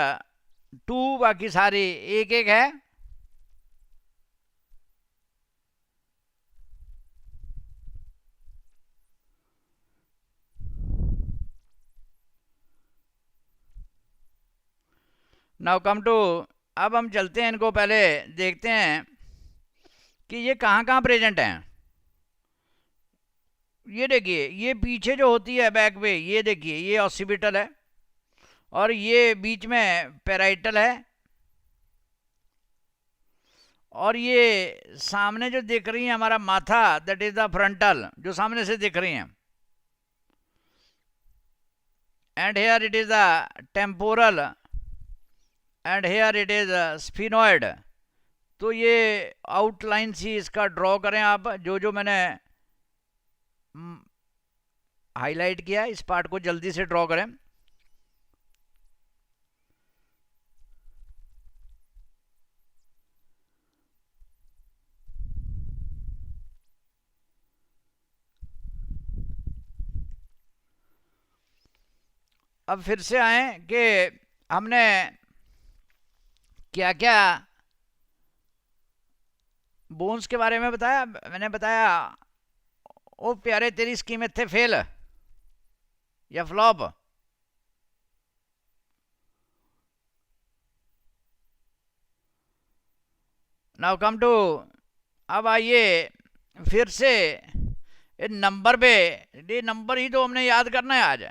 Speaker 1: 2, बाकी सारी एक एक है। नाउ कम टू, अब हम चलते हैं, इनको पहले देखते हैं कि ये कहाँ कहाँ प्रेजेंट हैं। ये देखिए, ये पीछे जो होती है बैक पे, ये देखिए, ये ऑसिपिटल है, और ये बीच में पेराइटल है, और ये सामने जो दिख रही है हमारा माथा, दैट इज द फ्रंटल, जो सामने से दिख रही हैं। And here it is the temporal, and here it is sphenoid. तो ये आउटलाइन सी इसका ड्रॉ करें आप, जो जो मैंने हाईलाइट किया, इस पार्ट को जल्दी से ड्रॉ करें। अब फिर से आए कि हमने क्या क्या बोन्स के बारे में बताया। मैंने बताया, ओ प्यारे तेरी स्कीम थे फेल या फ्लॉप। नाउ कम टू, अब आइए फिर से नंबर पे, ये नंबर ही तो हमने याद करना है आज।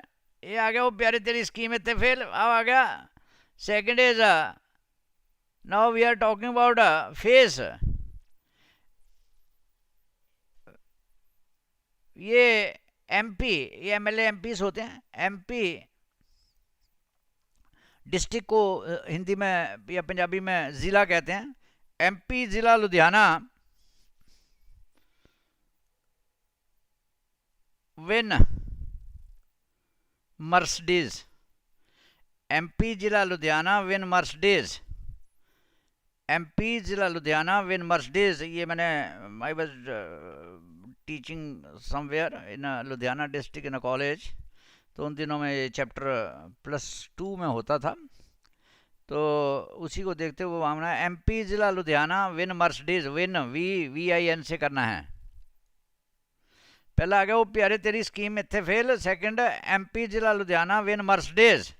Speaker 1: ये आ गया, वो प्यारे तेरी स्कीम थे फेल, अब आ गया second is, now we are talking about face. ये एमपी, ये एमएलए एमपीस होते हैं, एमपी डिस्ट्रिक्ट को हिंदी में या पंजाबी में ज़िला कहते हैं। एमपी ज़िला लुधियाना विन मर्सिडीज। एमपी ज़िला लुधियाना विन मर्सिडीज। एमपी ज़िला लुधियाना विन मर्सिडीज। ये मैंने I was teaching somewhere in Ludhiana district in a college, तो उन दिनों में ये चैप्टर +2 में होता था, तो उसी को देखते हुए मामला है। एमपी ज़िला Ludhiana win Mercedes. Win VIN से करना है। पहला आ गया वो प्यारे तेरी स्कीम इत्थे फेल। सेकंड एमपी ज़िला Ludhiana win Mercedes.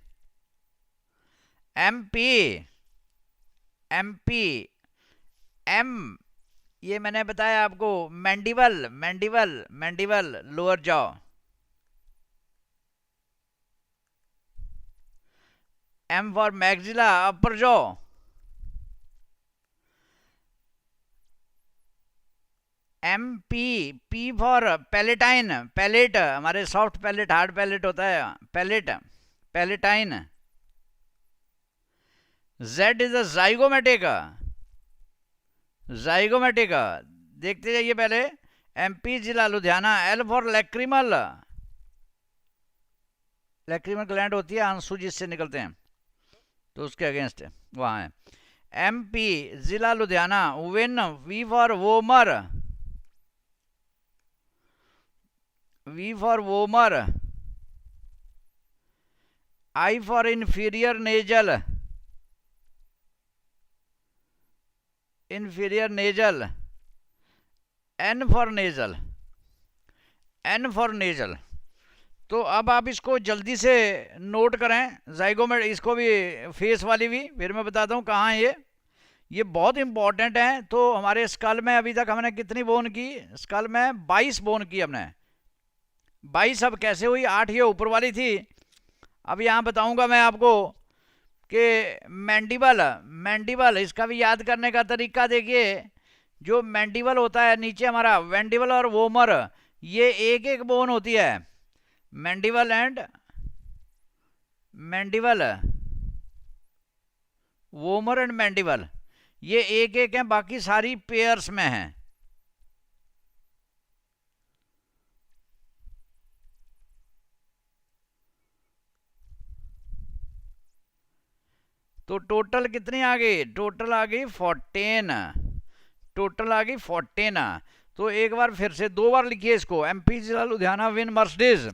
Speaker 1: MP M, ये मैंने बताया आपको, mandible lower jaw. M for maxilla upper jaw. P for palatine, palate, हमारे सॉफ्ट पैलेट हार्ड पैलेट होता है, palatine. Z is a zygomatic. देखते जाइए पहले। एमपी जिला Ludhiana. L for lacrimal gland होती है, आंसू जिससे निकलते हैं, तो उसके अगेंस्ट है, वहाँ है। एमपी जिला Ludhiana win. V for vomer. I for inferior nasal. N for nasal. तो अब आप इसको जल्दी से नोट करें। जाइगोमेट, इसको भी फेस वाली भी फिर मैं बताता हूँ कहाँ है ये बहुत इंपॉर्टेंट है। तो हमारे स्कल में अभी तक हमने कितनी बोन की? स्कल में 22 बोन की हमने। 22 अब कैसे हुई? 8 ये ऊपर वाली थी। अब यहाँ बताऊँगा मैं आपको कि मैंडिबल इसका भी याद करने का तरीका देखिए। जो मैंडिबल होता है नीचे हमारा, वेंडिबल और वोमर, ये एक एक बोन होती है। मैंडिबल, वोमर एंड मैंडिबल, ये एक एक हैं, बाकी सारी पेयर्स में हैं। तो टोटल कितनी आ गई? टोटल आ गई 14। तो एक बार फिर से 2 बार लिखिए इसको। एमपी जिला Ludhiana win Mercedes.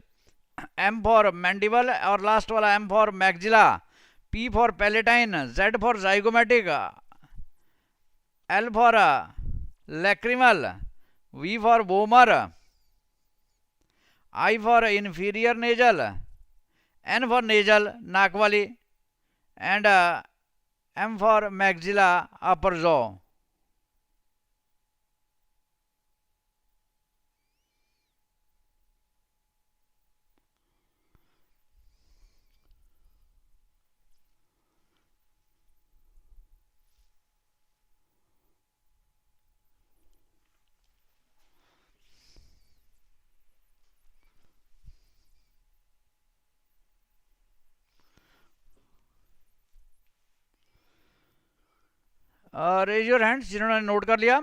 Speaker 1: M for mandible और लास्ट वाला M for maxilla. P for palatine. Z for zygomatic. L for lacrimal. V for vomer. I for inferior nasal. N for nasal, नाक वाली। And M for maxilla upper jaw. Raise your hands जिन्होंने note कर लिया।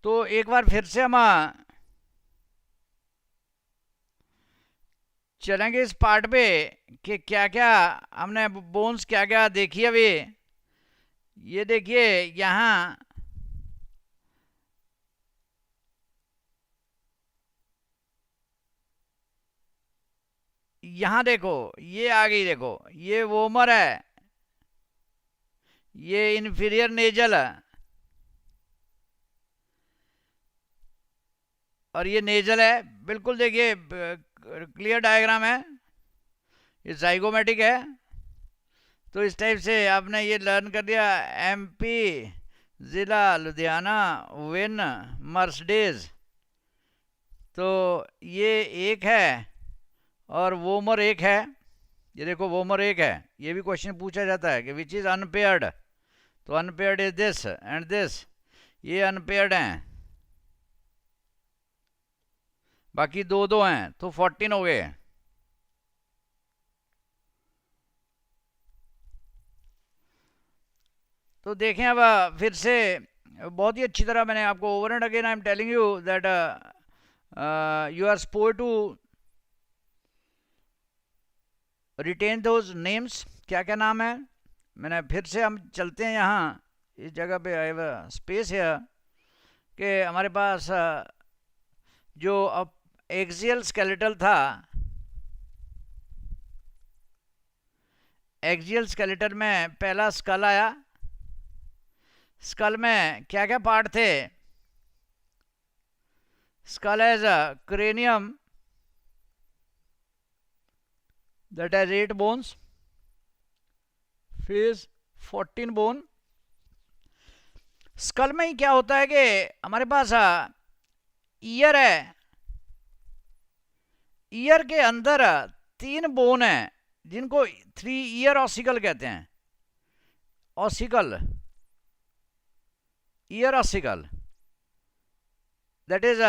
Speaker 1: तो एक बार फिर से हम चलेंगे इस पार्ट पे कि क्या क्या हमने बोन्स क्या क्या देखी अभी। ये देखिए यहाँ देखो, ये आ गई, देखो ये वोमर है, ये इंफीरियर नेजल है, और ये नेजल है। बिल्कुल देखिए क्लियर डायग्राम है। ये जाइगोमेटिक है। तो इस टाइप से आपने ये लर्न कर दिया। एमपी ज़िला लुधियाना विन मर्सिडीज। तो ये एक है और वोमर एक है। ये देखो वोमर एक है। ये भी क्वेश्चन पूछा जाता है कि विच इज़ अनपेयर्ड। तो unpaired is this and this, ये अनपेयर्ड हैं। बाकी दो दो हैं तो 14 हो गए। तो देखें अब फिर से बहुत ही अच्छी तरह मैंने आपको over and again I am telling you that you are suppose to retain those names. क्या क्या नाम है, मैंने फिर से हम चलते हैं यहाँ इस जगह पे आई स्पेस है कि हमारे पास जो अब एक्सियल स्केलेटल था, एक्सियल स्केलेटल में पहला स्कल आया। स्कल में क्या क्या पार्ट थे? Skull has a cranium that has 8 bones, face 14 bone। Skull में ही क्या होता है कि हमारे पास ईयर है, ईयर के अंदर 3 बोन है जिनको 3 ईयर ऑसिकल कहते हैं। Ossicle, year ossicle, that is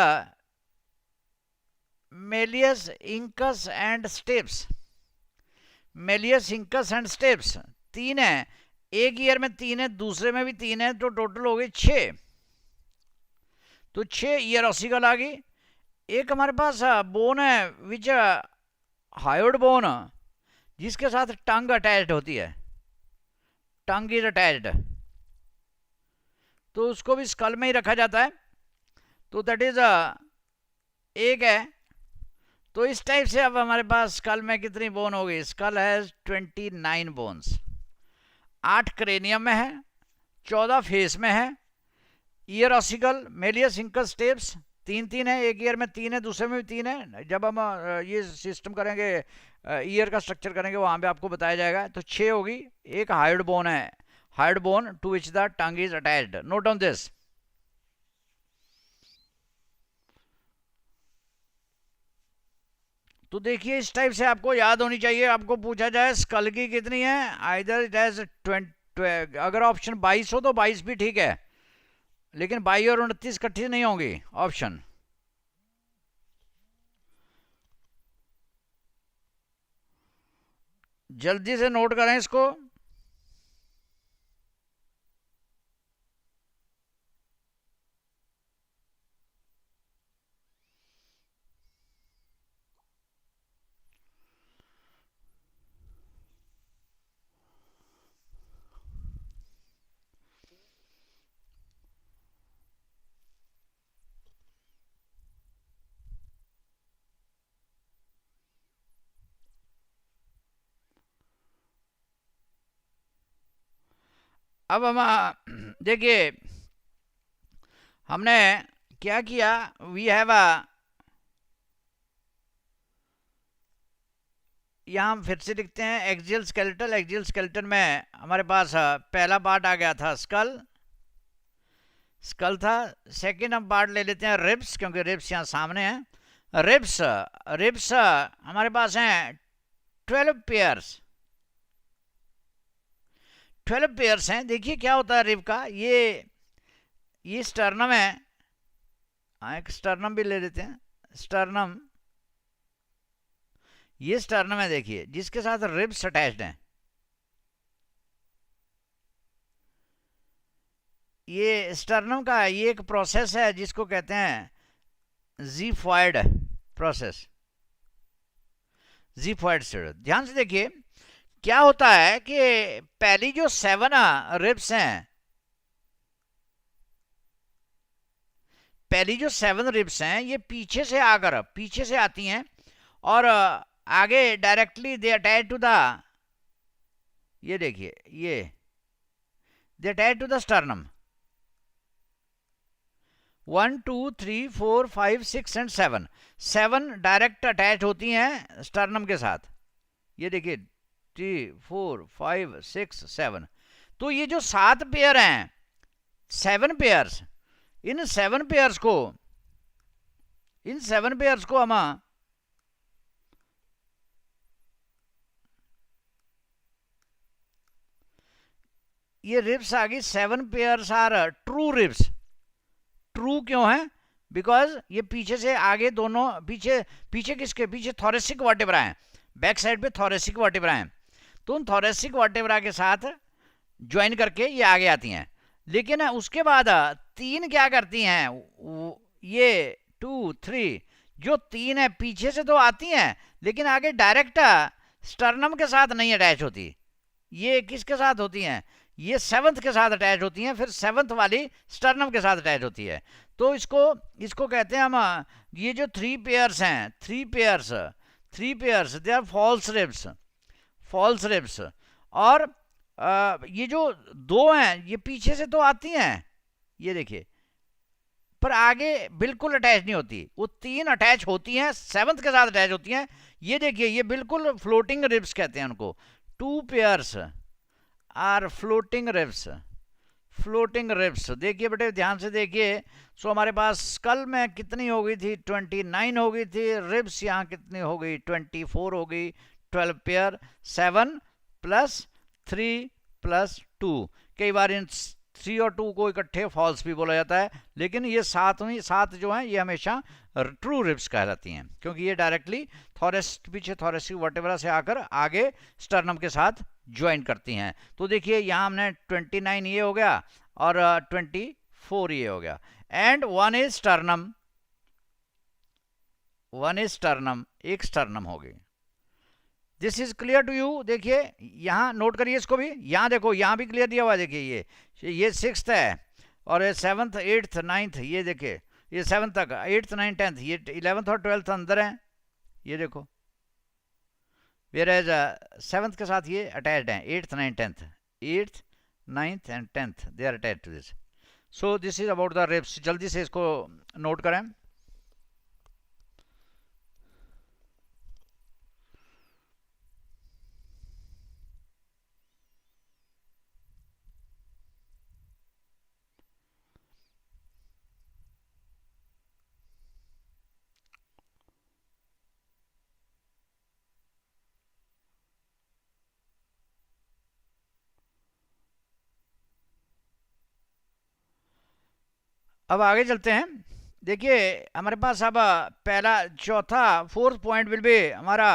Speaker 1: Méliès, incus and steps. Méliès, incus and steps 3 है, एक ईयर में 3 है, दूसरे में भी 3 है, तो टोटल हो गए 6। तो 6 ईयर ऑसिकल आ गई। एक हमारे पास बोन है विच हायोड बोन, जिसके साथ टंग अटैच्ड होती है, टंग इज अटैच्ड, तो उसको भी स्कल में ही रखा जाता है। तो दैट इज एक है। तो इस टाइप से अब हमारे पास स्कल में कितनी बोन हो गई? School has 29 bones. 8 क्रेनियम में है, 14 फेस में है। Year ossicle, Méliès, incus, steps 3 है, एक ईयर में 3 है, दूसरे में भी 3 है। जब हम ये सिस्टम करेंगे, ईयर का स्ट्रक्चर करेंगे, वहाँ पे आपको बताया जाएगा। तो 6 होगी। एक हाइड बोन है, hyoid bone to which the tongue is attached. Note down this. तो देखिए इस टाइप से आपको याद होनी चाहिए। आपको पूछा जाए स्कल की कितनी है, आइदर इट हैज 20, अगर ऑप्शन 22 हो तो 22 भी ठीक है, लेकिन 22 और 29 इकट्ठी नहीं होंगी ऑप्शन। जल्दी से नोट करें इसको। अब हम देखिए हमने क्या किया, वी हैव यहाँ हम फिर से लिखते हैं एक्सियल स्केलेटल। एक्सियल स्केलेटल में हमारे पास पहला पार्ट आ गया था स्कल, स्कल था। सेकंड हम पार्ट ले लेते हैं रिब्स, क्योंकि रिब्स यहाँ सामने हैं। रिब्स, रिब्स हमारे पास हैं 12 पेयर्स, 12 पेयर्स हैं। देखिए क्या होता है रिब का, ये स्टर्नम है। एक स्टर्नम भी ले लेते हैं, स्टर्नम, ये स्टर्नम है देखिए, जिसके साथ रिब्स अटैच्ड हैं। ये स्टर्नम का ये एक प्रोसेस है जिसको कहते हैं ज़ीफॉइड प्रोसेस, ज़ीफॉइड स्टेट। ध्यान से देखिए क्या होता है कि पहली जो 7 रिब्स हैं, पहली जो 7 रिब्स हैं ये पीछे से आकर, पीछे से आती हैं और आगे directly they attach to the, ये देखिए ये they attach to the sternum. 1 2 3 4 5 6 and 7, 7 direct attach होती हैं स्टर्नम के साथ। ये देखिए 3 4 5 6 7। तो ये जो 7 पेयर हैं, 7 पेयर्स, इन 7 पेयर्स को, इन 7 पेयर्स को हम ये रिब्स आ गई। 7 pairs are true ribs. True क्यों है? बिकॉज ये पीछे से आगे दोनों, पीछे पीछे किसके पीछे थोरेसिक वर्टेब्रा हैं, बैक साइड पे थोरेसिक वर्टेब्रा हैं, तो उन थोरेसिक वर्टेब्रा के साथ ज्वाइन करके ये आगे आती हैं। लेकिन उसके बाद तीन क्या करती हैं, ये 2 3 जो तीन है पीछे से तो आती हैं लेकिन आगे डायरेक्ट स्टर्नम के साथ नहीं अटैच होती। ये किसके साथ होती हैं, ये सेवंथ के साथ अटैच होती हैं, फिर सेवंथ वाली स्टर्नम के साथ अटैच होती है। तो इसको कहते हैं हम, ये जो three pairs they are false ribs. और ये जो दो हैं ये पीछे से तो आती हैं, ये देखिए, पर आगे बिल्कुल अटैच नहीं होती। वो तीन अटैच होती हैं, सेवंथ के साथ अटैच होती हैं। ये देखिए, ये बिल्कुल फ्लोटिंग रिब्स कहते हैं उनको। 2 पेयर्स आर फ्लोटिंग रिब्स। देखिए बेटे, ध्यान से देखिए। सो हमारे पास स्कल में कितनी हो गई थी, 29 हो गई थी। रिब्स यहाँ कितनी हो गई, 24 हो गई। 12 पेयर, 7 + 3 + 2। कई बार इन 3 और 2 को इकट्ठे फॉल्स भी बोला जाता है, लेकिन ये सात जो हैं ये हमेशा ट्रू रिब्स कहलाती हैं, क्योंकि ये डायरेक्टली पीछे थोरेसिक वर्टेब्रा से आकर आगे स्टर्नम के साथ ज्वाइन करती हैं। तो देखिए यहाँ हमने 29 ये हो गया और 24 ये हो गया। एंड वन इज स्टर्नम, एक स्टर्नम हो गई। This is clear to you. देखिए यहाँ नोट करिए इसको भी, यहाँ देखो, यहाँ भी क्लियर दिया हुआ है। देखिए ये 6th है और ये 7th 8th 9th, ये देखिए ये 7th तक, 8th 9th 10th, ये 11th और 12th अंदर हैं, ये देखो। वेयर 7th के साथ ये अटैच्ड हैं, 8th 9th 10th, 8th 9th and 10th they are attached to this. So this is about the ribs. जल्दी से इसको नोट करें। अब आगे चलते हैं। देखिए हमारे पास अब पहला चौथा 4th पॉइंट विल बी हमारा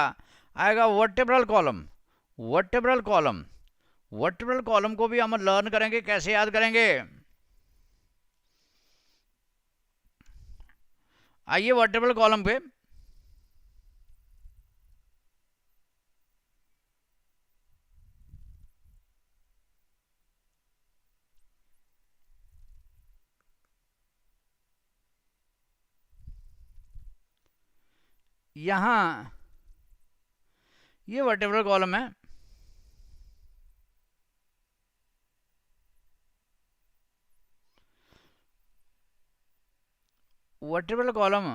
Speaker 1: आएगा वर्टेब्रल कॉलम को भी हम लर्न करेंगे, कैसे याद करेंगे। आइए वर्टेब्रल कॉलम पे। यहाँ ये वर्टेब्रल कॉलम है। वर्टेब्रल कॉलम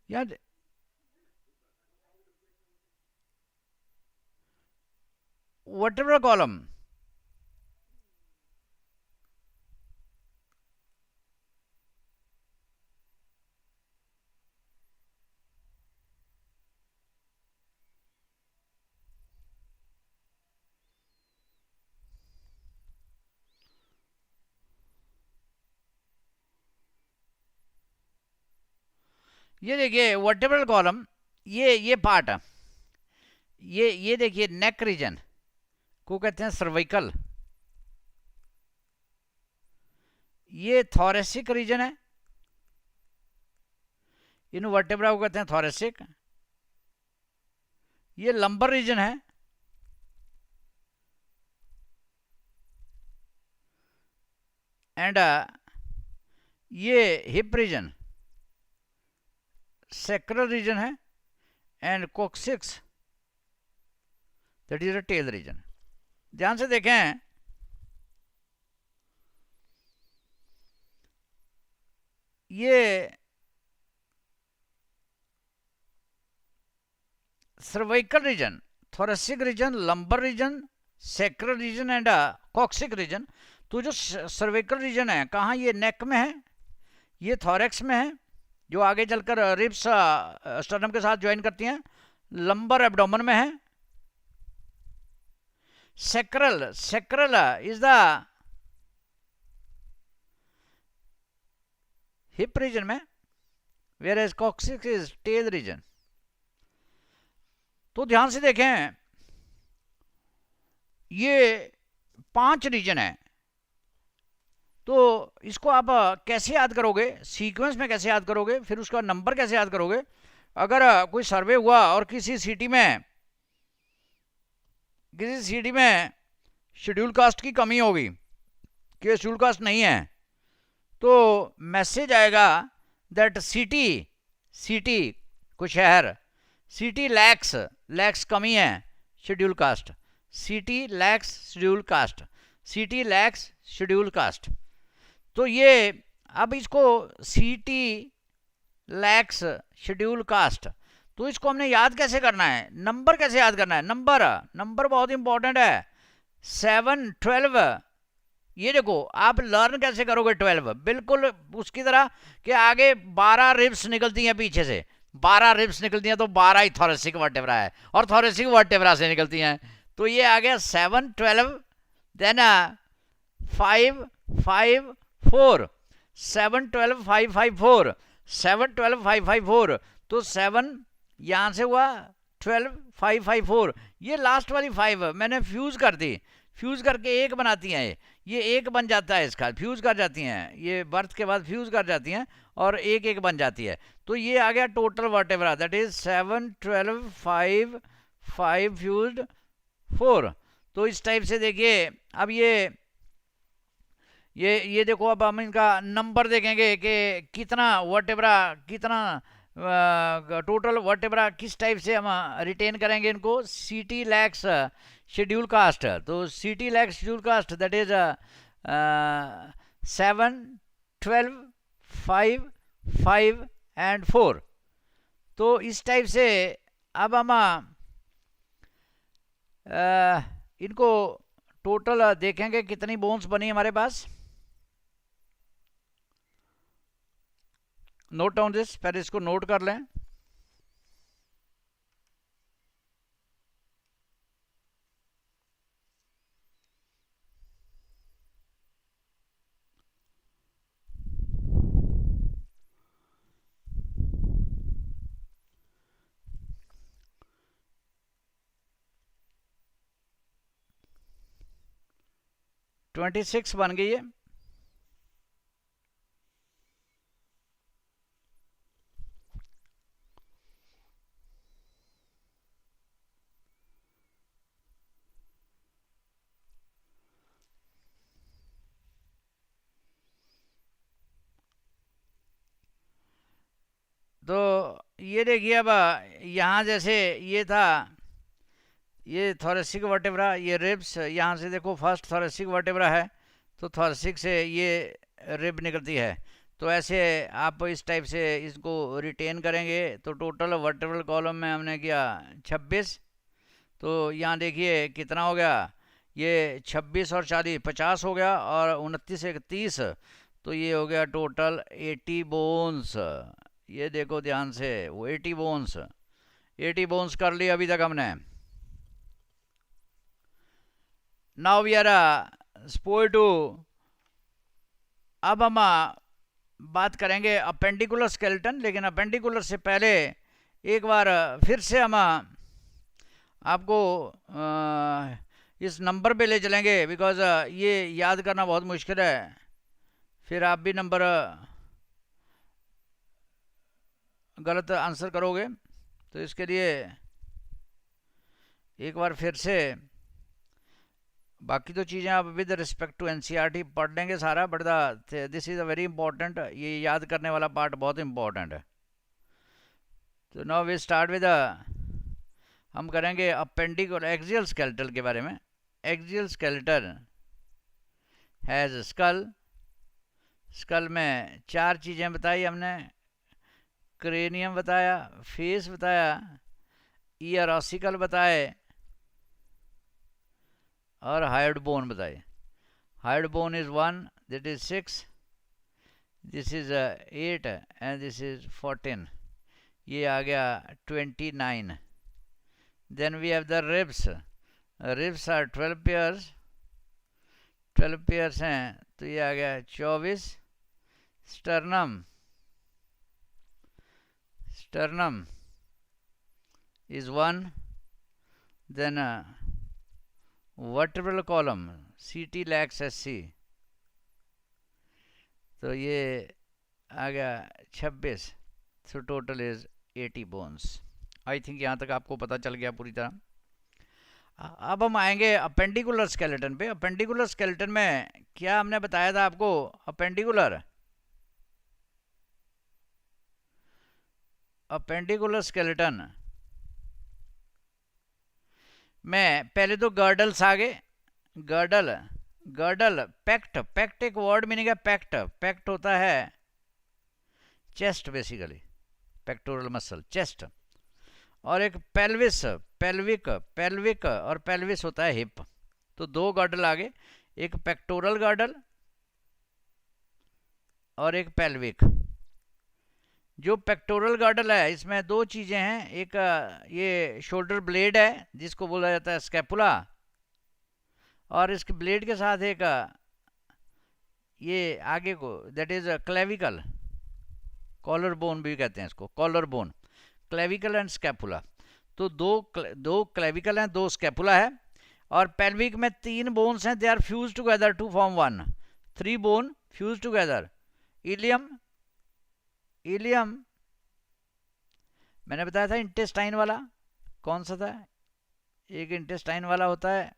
Speaker 1: याद, वर्टेब्रल कॉलम ये देखिए वर्टेब्रल कॉलम, ये पार्ट, ये देखिए नेक रीजन को कहते हैं सर्वाइकल, ये थोरेसिक रीजन है, इन वर्टेब्रा को कहते हैं थोरेसिक। ये लंबर रीजन है, एंड ये हिप रीजन, sacral रीजन है, and coccyx that is a tail region. ध्यान से देखें, ये cervical region, thoracic region, lumbar region, sacral region and coccyx region. तो जो सर्विकल रीजन है कहाँ, ये नेक में है, ये थॉरेक्स में है, जो आगे चलकर रिब्स स्टर्नम के साथ ज्वाइन करती हैं, लंबर एब्डोमेन में है, sacral is the hip region में, whereas coccyx is tail region. तो ध्यान से देखें, ये 5 रीजन है, तो इसको आप कैसे याद करोगे, सीक्वेंस में कैसे याद करोगे, फिर उसका नंबर कैसे याद करोगे। अगर कोई सर्वे हुआ और किसी सिटी में शेड्यूल कास्ट की कमी होगी कि शेड्यूल कास्ट नहीं है, तो मैसेज आएगा दैट सिटी कोई शहर, सिटी लैक्स कमी है schedule caste, city lakhs schedule caste. तो ये अब इसको सिटी लैक्स शेड्यूल कास्ट, तो इसको हमने याद कैसे करना है, नंबर कैसे याद करना है, नंबर बहुत इंपॉर्टेंट है। 7 12, ये देखो आप लर्न कैसे करोगे 12, बिल्कुल उसकी तरह कि आगे 12 रिब्स निकलती हैं, पीछे से 12 रिब्स निकलती हैं, तो 12 ही थोरेसिक वर्टेब्रा है और थोरेसिक वर्टेब्रा से निकलती हैं। तो ये आ गया 7 12, देन 5 5 4, 7 12 5 5 4, 7 12 5 5 4, तो 7 यहाँ से हुआ 12 5 5 4, ये लास्ट वाली 5 मैंने फ्यूज कर दी, फ्यूज करके एक बनाती हैं, ये एक बन जाता है, इसका फ्यूज कर जाती हैं, ये बर्थ के बाद फ्यूज कर जाती हैं और एक बन जाती है। तो ये आ गया total vertebra, that is 7 12 5 5 fused 4। तो इस टाइप से देखिए, अब ये देखो, अब हम इनका नंबर देखेंगे कि कितना वर्टेब्रा, कितना टोटल वर्टेब्रा किस टाइप से हम रिटेन करेंगे इनको। सिटी लैक्स शेड्यूल कास्ट, तो city lakhs schedule caste that is 7 12 5 5 and 4। तो इस टाइप से अब हम इनको टोटल देखेंगे कितनी बोन्स बनी हमारे पास। नोट डाउन दिस, पहले इसको नोट कर लें। तो 26 बन गई है। तो ये देखिए, अब यहाँ जैसे ये था, ये थोरेसिक वर्टेब्रा, ये रिब्स, यहाँ से देखो फर्स्ट थोरेसिक वर्टेब्रा है, तो थोरेसिक से ये रिब निकलती है। तो ऐसे आप इस टाइप से इसको रिटेन करेंगे। तो टोटल वर्टेब्रल कॉलम में हमने किया 26, तो यहाँ देखिए कितना हो गया, ये 26 और 40 50 हो गया, और 29 एक 30, तो ये हो गया टोटल 80 बोन्स। ये देखो ध्यान से, वो 80 बोन्स कर ली अभी तक हमने। Now we are suppose to, अब हम बात करेंगे अपेंडिकुलर स्केलेटन, लेकिन अपेंडिकुलर से पहले एक बार फिर से हम आपको इस नंबर पे ले चलेंगे, बिकॉज ये याद करना बहुत मुश्किल है, फिर आप भी नंबर गलत आंसर करोगे। तो इसके लिए एक बार फिर से, बाकी तो चीज़ें आप विद रिस्पेक्ट टू एनसीईआरटी पढ़ लेंगे सारा, but this is a very important, ये याद करने वाला पार्ट बहुत इंपॉर्टेंट है। तो नाउ वी स्टार्ट विद हम करेंगे अपेंडिकुलर एक्सियल स्केलेटल के बारे में। एक्सियल स्केलेटल हैज़ स्कल में 4 चीज़ें बताई हमने, क्रेनियम बताया, फेस बताया, ईयर ऑसिकल बताए और हायोइड बोन बताए। hyoid bone is 1, that is 6, this is 8 and this is 14, ये आ गया 29. Then we have the ribs. Ribs are 12 pairs, 12 pairs हैं तो ये आ गया 24. Sternum, sternum is 1. Then vertebral column CT lax SC, तो ये आ गया 26. So total is 80 bones. I think यहाँ तक आपको पता चल गया पूरी तरह. अब हम आएंगे अपेंडिकुलर स्केलेटन पे. अपेंडिकुलर स्केलेटन में क्या हमने बताया था आपको? अपेंडिकुलर स्केलेटन में पहले तो गर्डल्स आ गए. गर्डल पैक्ट एक वर्ड मीनिंग है. पैक्ट होता है chest, basically pectoral muscle chest. और एक पेल्विक और पेल्विस होता है हिप. तो 2 गर्डल आ गए, एक पेक्टोरल गर्डल और एक पेल्विक. जो पेक्टोरल गर्डल है इसमें 2 चीज़ें हैं. एक ये शोल्डर ब्लेड है जिसको बोला जाता है स्कैपुला, और इसके ब्लेड के साथ एक ये आगे को that is clavicle, collar bone भी कहते हैं इसको, collar bone, clavicle and scapula. तो दो क्लेविकल हैं, 2 स्कैपुला है. और पेल्विक में 3 बोन्स हैं, they are fuse together to form 1. 3 bone fuse together. Ilium मैंने बताया था इंटेस्टाइन वाला. कौन सा था? एक इंटेस्टाइन वाला होता है,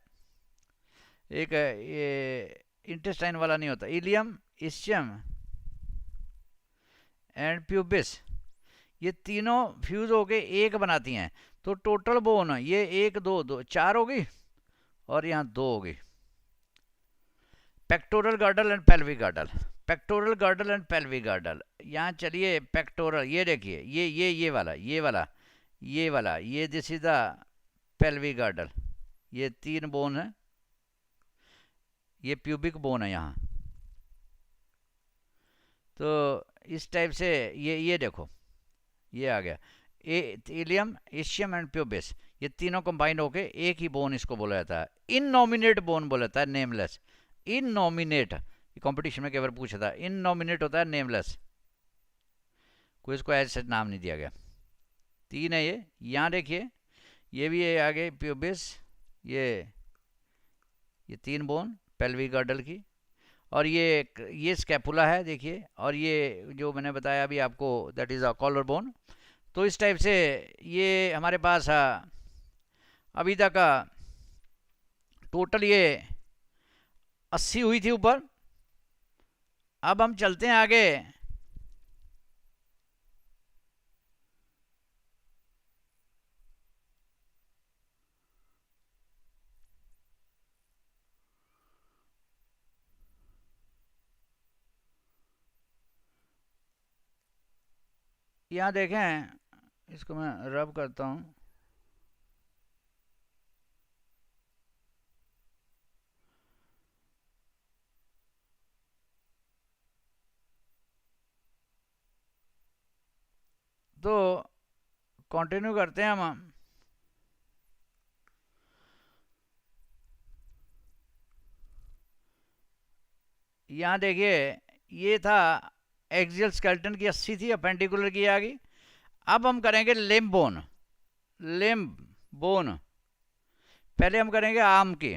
Speaker 1: एक ये इंटेस्टाइन वाला नहीं होता. इलियम, इस्चियम एंड प्यूबिस, ये तीनों फ्यूज होके एक बनाती हैं. तो टोटल बोन ये 1 2 4 होगी और यहाँ 2 होगी. Pectoral girdle and pelvic girdle, pectoral girdle and pelvic girdle. यहाँ चलिए पेक्टोरल, ये देखिए ये वाला ये this is the pelvic girdle. ये 3 बोन है, ये प्यूबिक बोन है यहाँ. तो इस टाइप से ये देखो, ये आ गया इलियम, इशियम एंड प्यूबिस. ये तीनों कंबाइन होके एक ही बोन इसको बोला जाता है. इननॉमिनेट बोन बोला जाता है, नेमलेस. इननॉमिनेट, कंपटीशन में कई बार पूछा था. इननॉमिनेट होता है नेमलेस, कोई इसको ऐसे नाम नहीं दिया गया. 3 है ये. यहाँ देखिए ये भी है आगे प्यूबिस, ये 3 बोन पेल्विक गर्डल की. और ये स्कैपुला है देखिए, और ये जो मैंने बताया अभी आपको that is a collar bone. तो इस टाइप से ये हमारे पास अभी तक टोटल ये 80 हुई थी ऊपर. अब हम चलते हैं आगे. यहाँ देखें, इसको मैं रब करता हूँ. तो कंटिन्यू करते हैं हम. यहाँ देखिए ये था एक्सियल स्केलेटन की 80 थी, अपेंडिकुलर की आ गई. अब हम करेंगे लिम्ब बोन. पहले हम करेंगे आर्म की.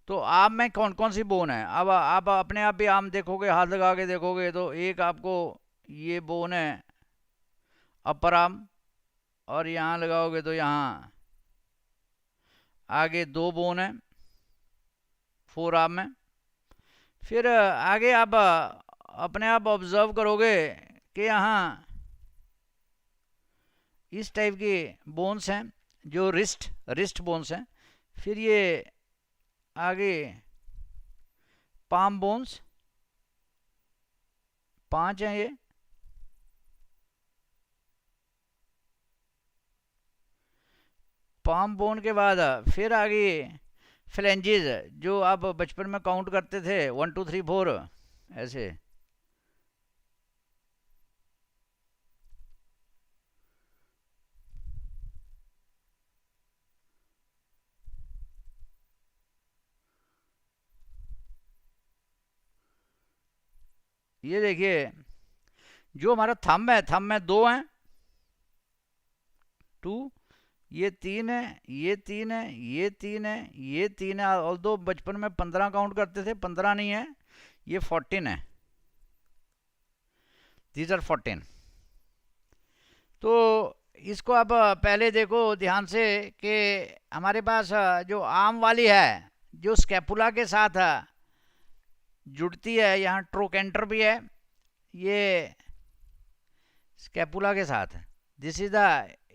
Speaker 1: तो आर्म में कौन कौन सी बोन है? अब आप अपने आप भी आर्म देखोगे, हाथ लगा के देखोगे तो एक आपको ये बोन है अपर आर्म, और यहाँ लगाओगे तो यहाँ आगे 2 बोन है 4 आर्म में. फिर आगे आप अपने आप ऑब्जर्व करोगे कि यहाँ इस टाइप की बोन्स हैं जो रिस्ट बोन्स हैं. फिर ये आगे पाम बोन्स 5 हैं. ये पाम बोन के बाद फिर आगे फ्लेंजेस जो आप बचपन में काउंट करते थे 1 2 3 4 ऐसे। ये देखिए जो हमारा थंब है, थंब में 2 हैं, 2, ये 3 है, ये 3 है, ये 3 है, ये 3 है। ऑल दो बचपन में 15 काउंट करते थे, 15 नहीं है, ये 14 है। These are 14। तो इसको आप पहले देखो ध्यान से कि हमारे पास जो आर्म वाली है, जो स्कैपुला के साथ जुड़ती है, यहाँ ट्रोकेंटर भी है, ये स्कैपुला के साथ। This is the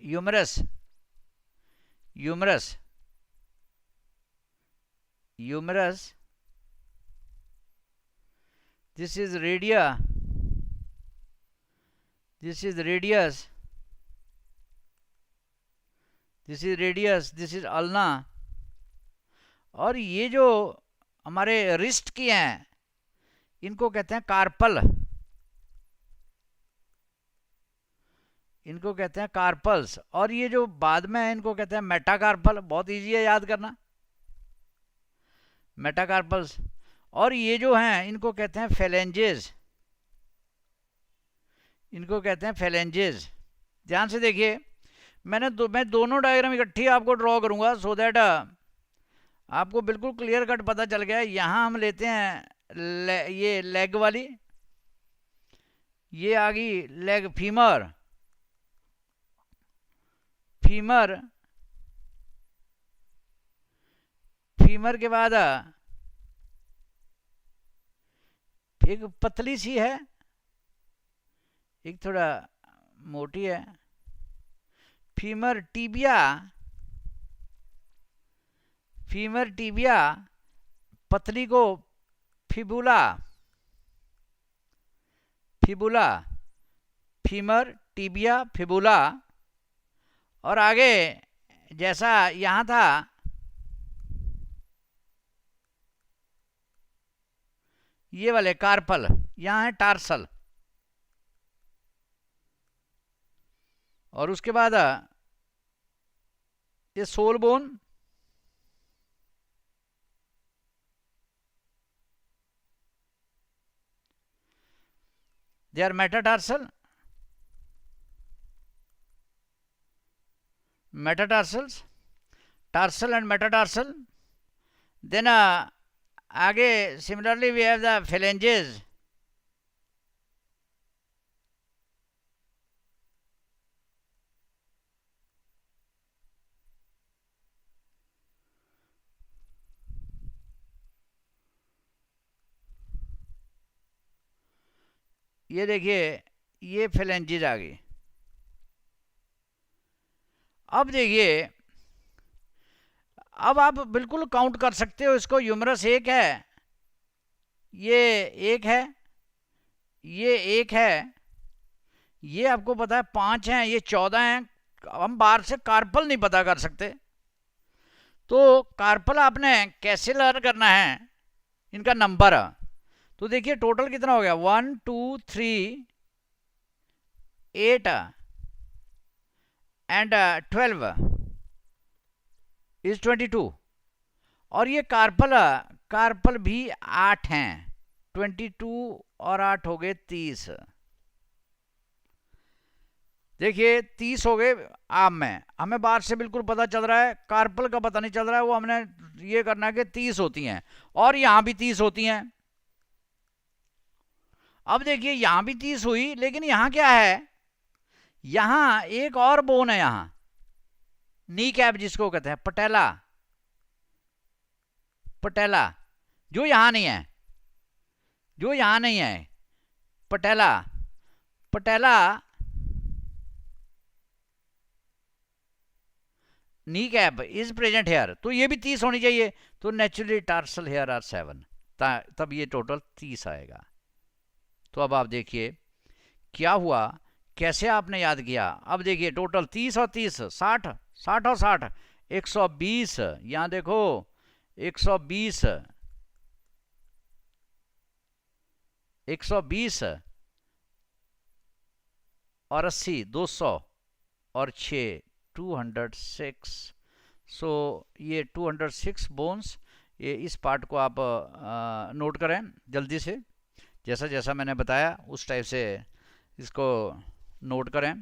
Speaker 1: humerus, humerus, humerus. This is radius, this is radius, this is radius, this is ulna. और ये जो हमारे रिस्ट की हैं इनको कहते हैं कार्पल, इनको कहते हैं कार्पल्स। और ये जो बाद में है इनको कहते हैं मेटाकार्पल। बहुत इजी है याद करना, मेटाकार्पल्स। और ये जो हैं इनको कहते हैं फेलेंजेस, इनको कहते हैं फेलेंजेस। ध्यान से देखिए, मैं दोनों डायग्राम इकट्ठी आपको ड्रॉ करूंगा सो दैट आपको बिल्कुल क्लियर कट पता चल गया। यहाँ हम लेते हैं ये लेग वाली, ये आ गई लेग, फीमर, फीमर, फीमर के बाद एक पतली सी है, एक थोड़ा मोटी है, फीमर टीबिया, फीमर टीबिया, पतली को fibula, fibula, femur tibia fibula. और आगे जैसा यहाँ था ये वाले कार्पल, यहाँ है टार्सल। और उसके बाद ये sole bone, they are metatarsal, metatarsals, tarsal and metatarsal. Then आगे similarly we have the phalanges, ये देखिए ये फेलेंजेस आ गई। अब देखिए, अब आप बिल्कुल काउंट कर सकते हो इसको। ह्यूमरस एक है, ये एक है, ये एक है, ये आपको पता है 5 हैं, ये 14 हैं। हम बाहर से कार्पल नहीं पता कर सकते, तो कार्पल आपने कैसे लर्न करना है, इनका नंबर। तो देखिए टोटल कितना हो गया, 1 2 3 8 एंड 12 इज 22। और ये कार्पल, कार्पल भी 8 हैं, 22 और 8 हो गए 30। देखिए 30 हो गए आम में, हमें बाहर से बिल्कुल पता चल रहा है, कार्पल का पता नहीं चल रहा है, वो हमने ये करना है कि 30 होती हैं। और यहाँ भी 30 होती हैं। अब देखिए यहां भी 30 हुई, लेकिन यहां क्या है, यहां एक और बोन है, यहां नी कैप जिसको कहते हैं, पटेला, पटेला, जो यहां नहीं है, जो यहां नहीं है, patella, patella knee cap is present here. तो ये भी 30 होनी चाहिए। तो नेचुरली टार्सल हेयर आर 7, तब ये टोटल 30 आएगा। तो अब आप देखिए क्या हुआ, कैसे आपने याद किया। अब देखिए टोटल 30 और 30 60, 60 और 60 120। यहाँ देखो 120, 120 और 80, 200 और 6, 206। सो ये 206 बोन्स, ये इस पार्ट को आप नोट करें जल्दी से, जैसा जैसा मैंने बताया उस टाइप से इसको नोट करें।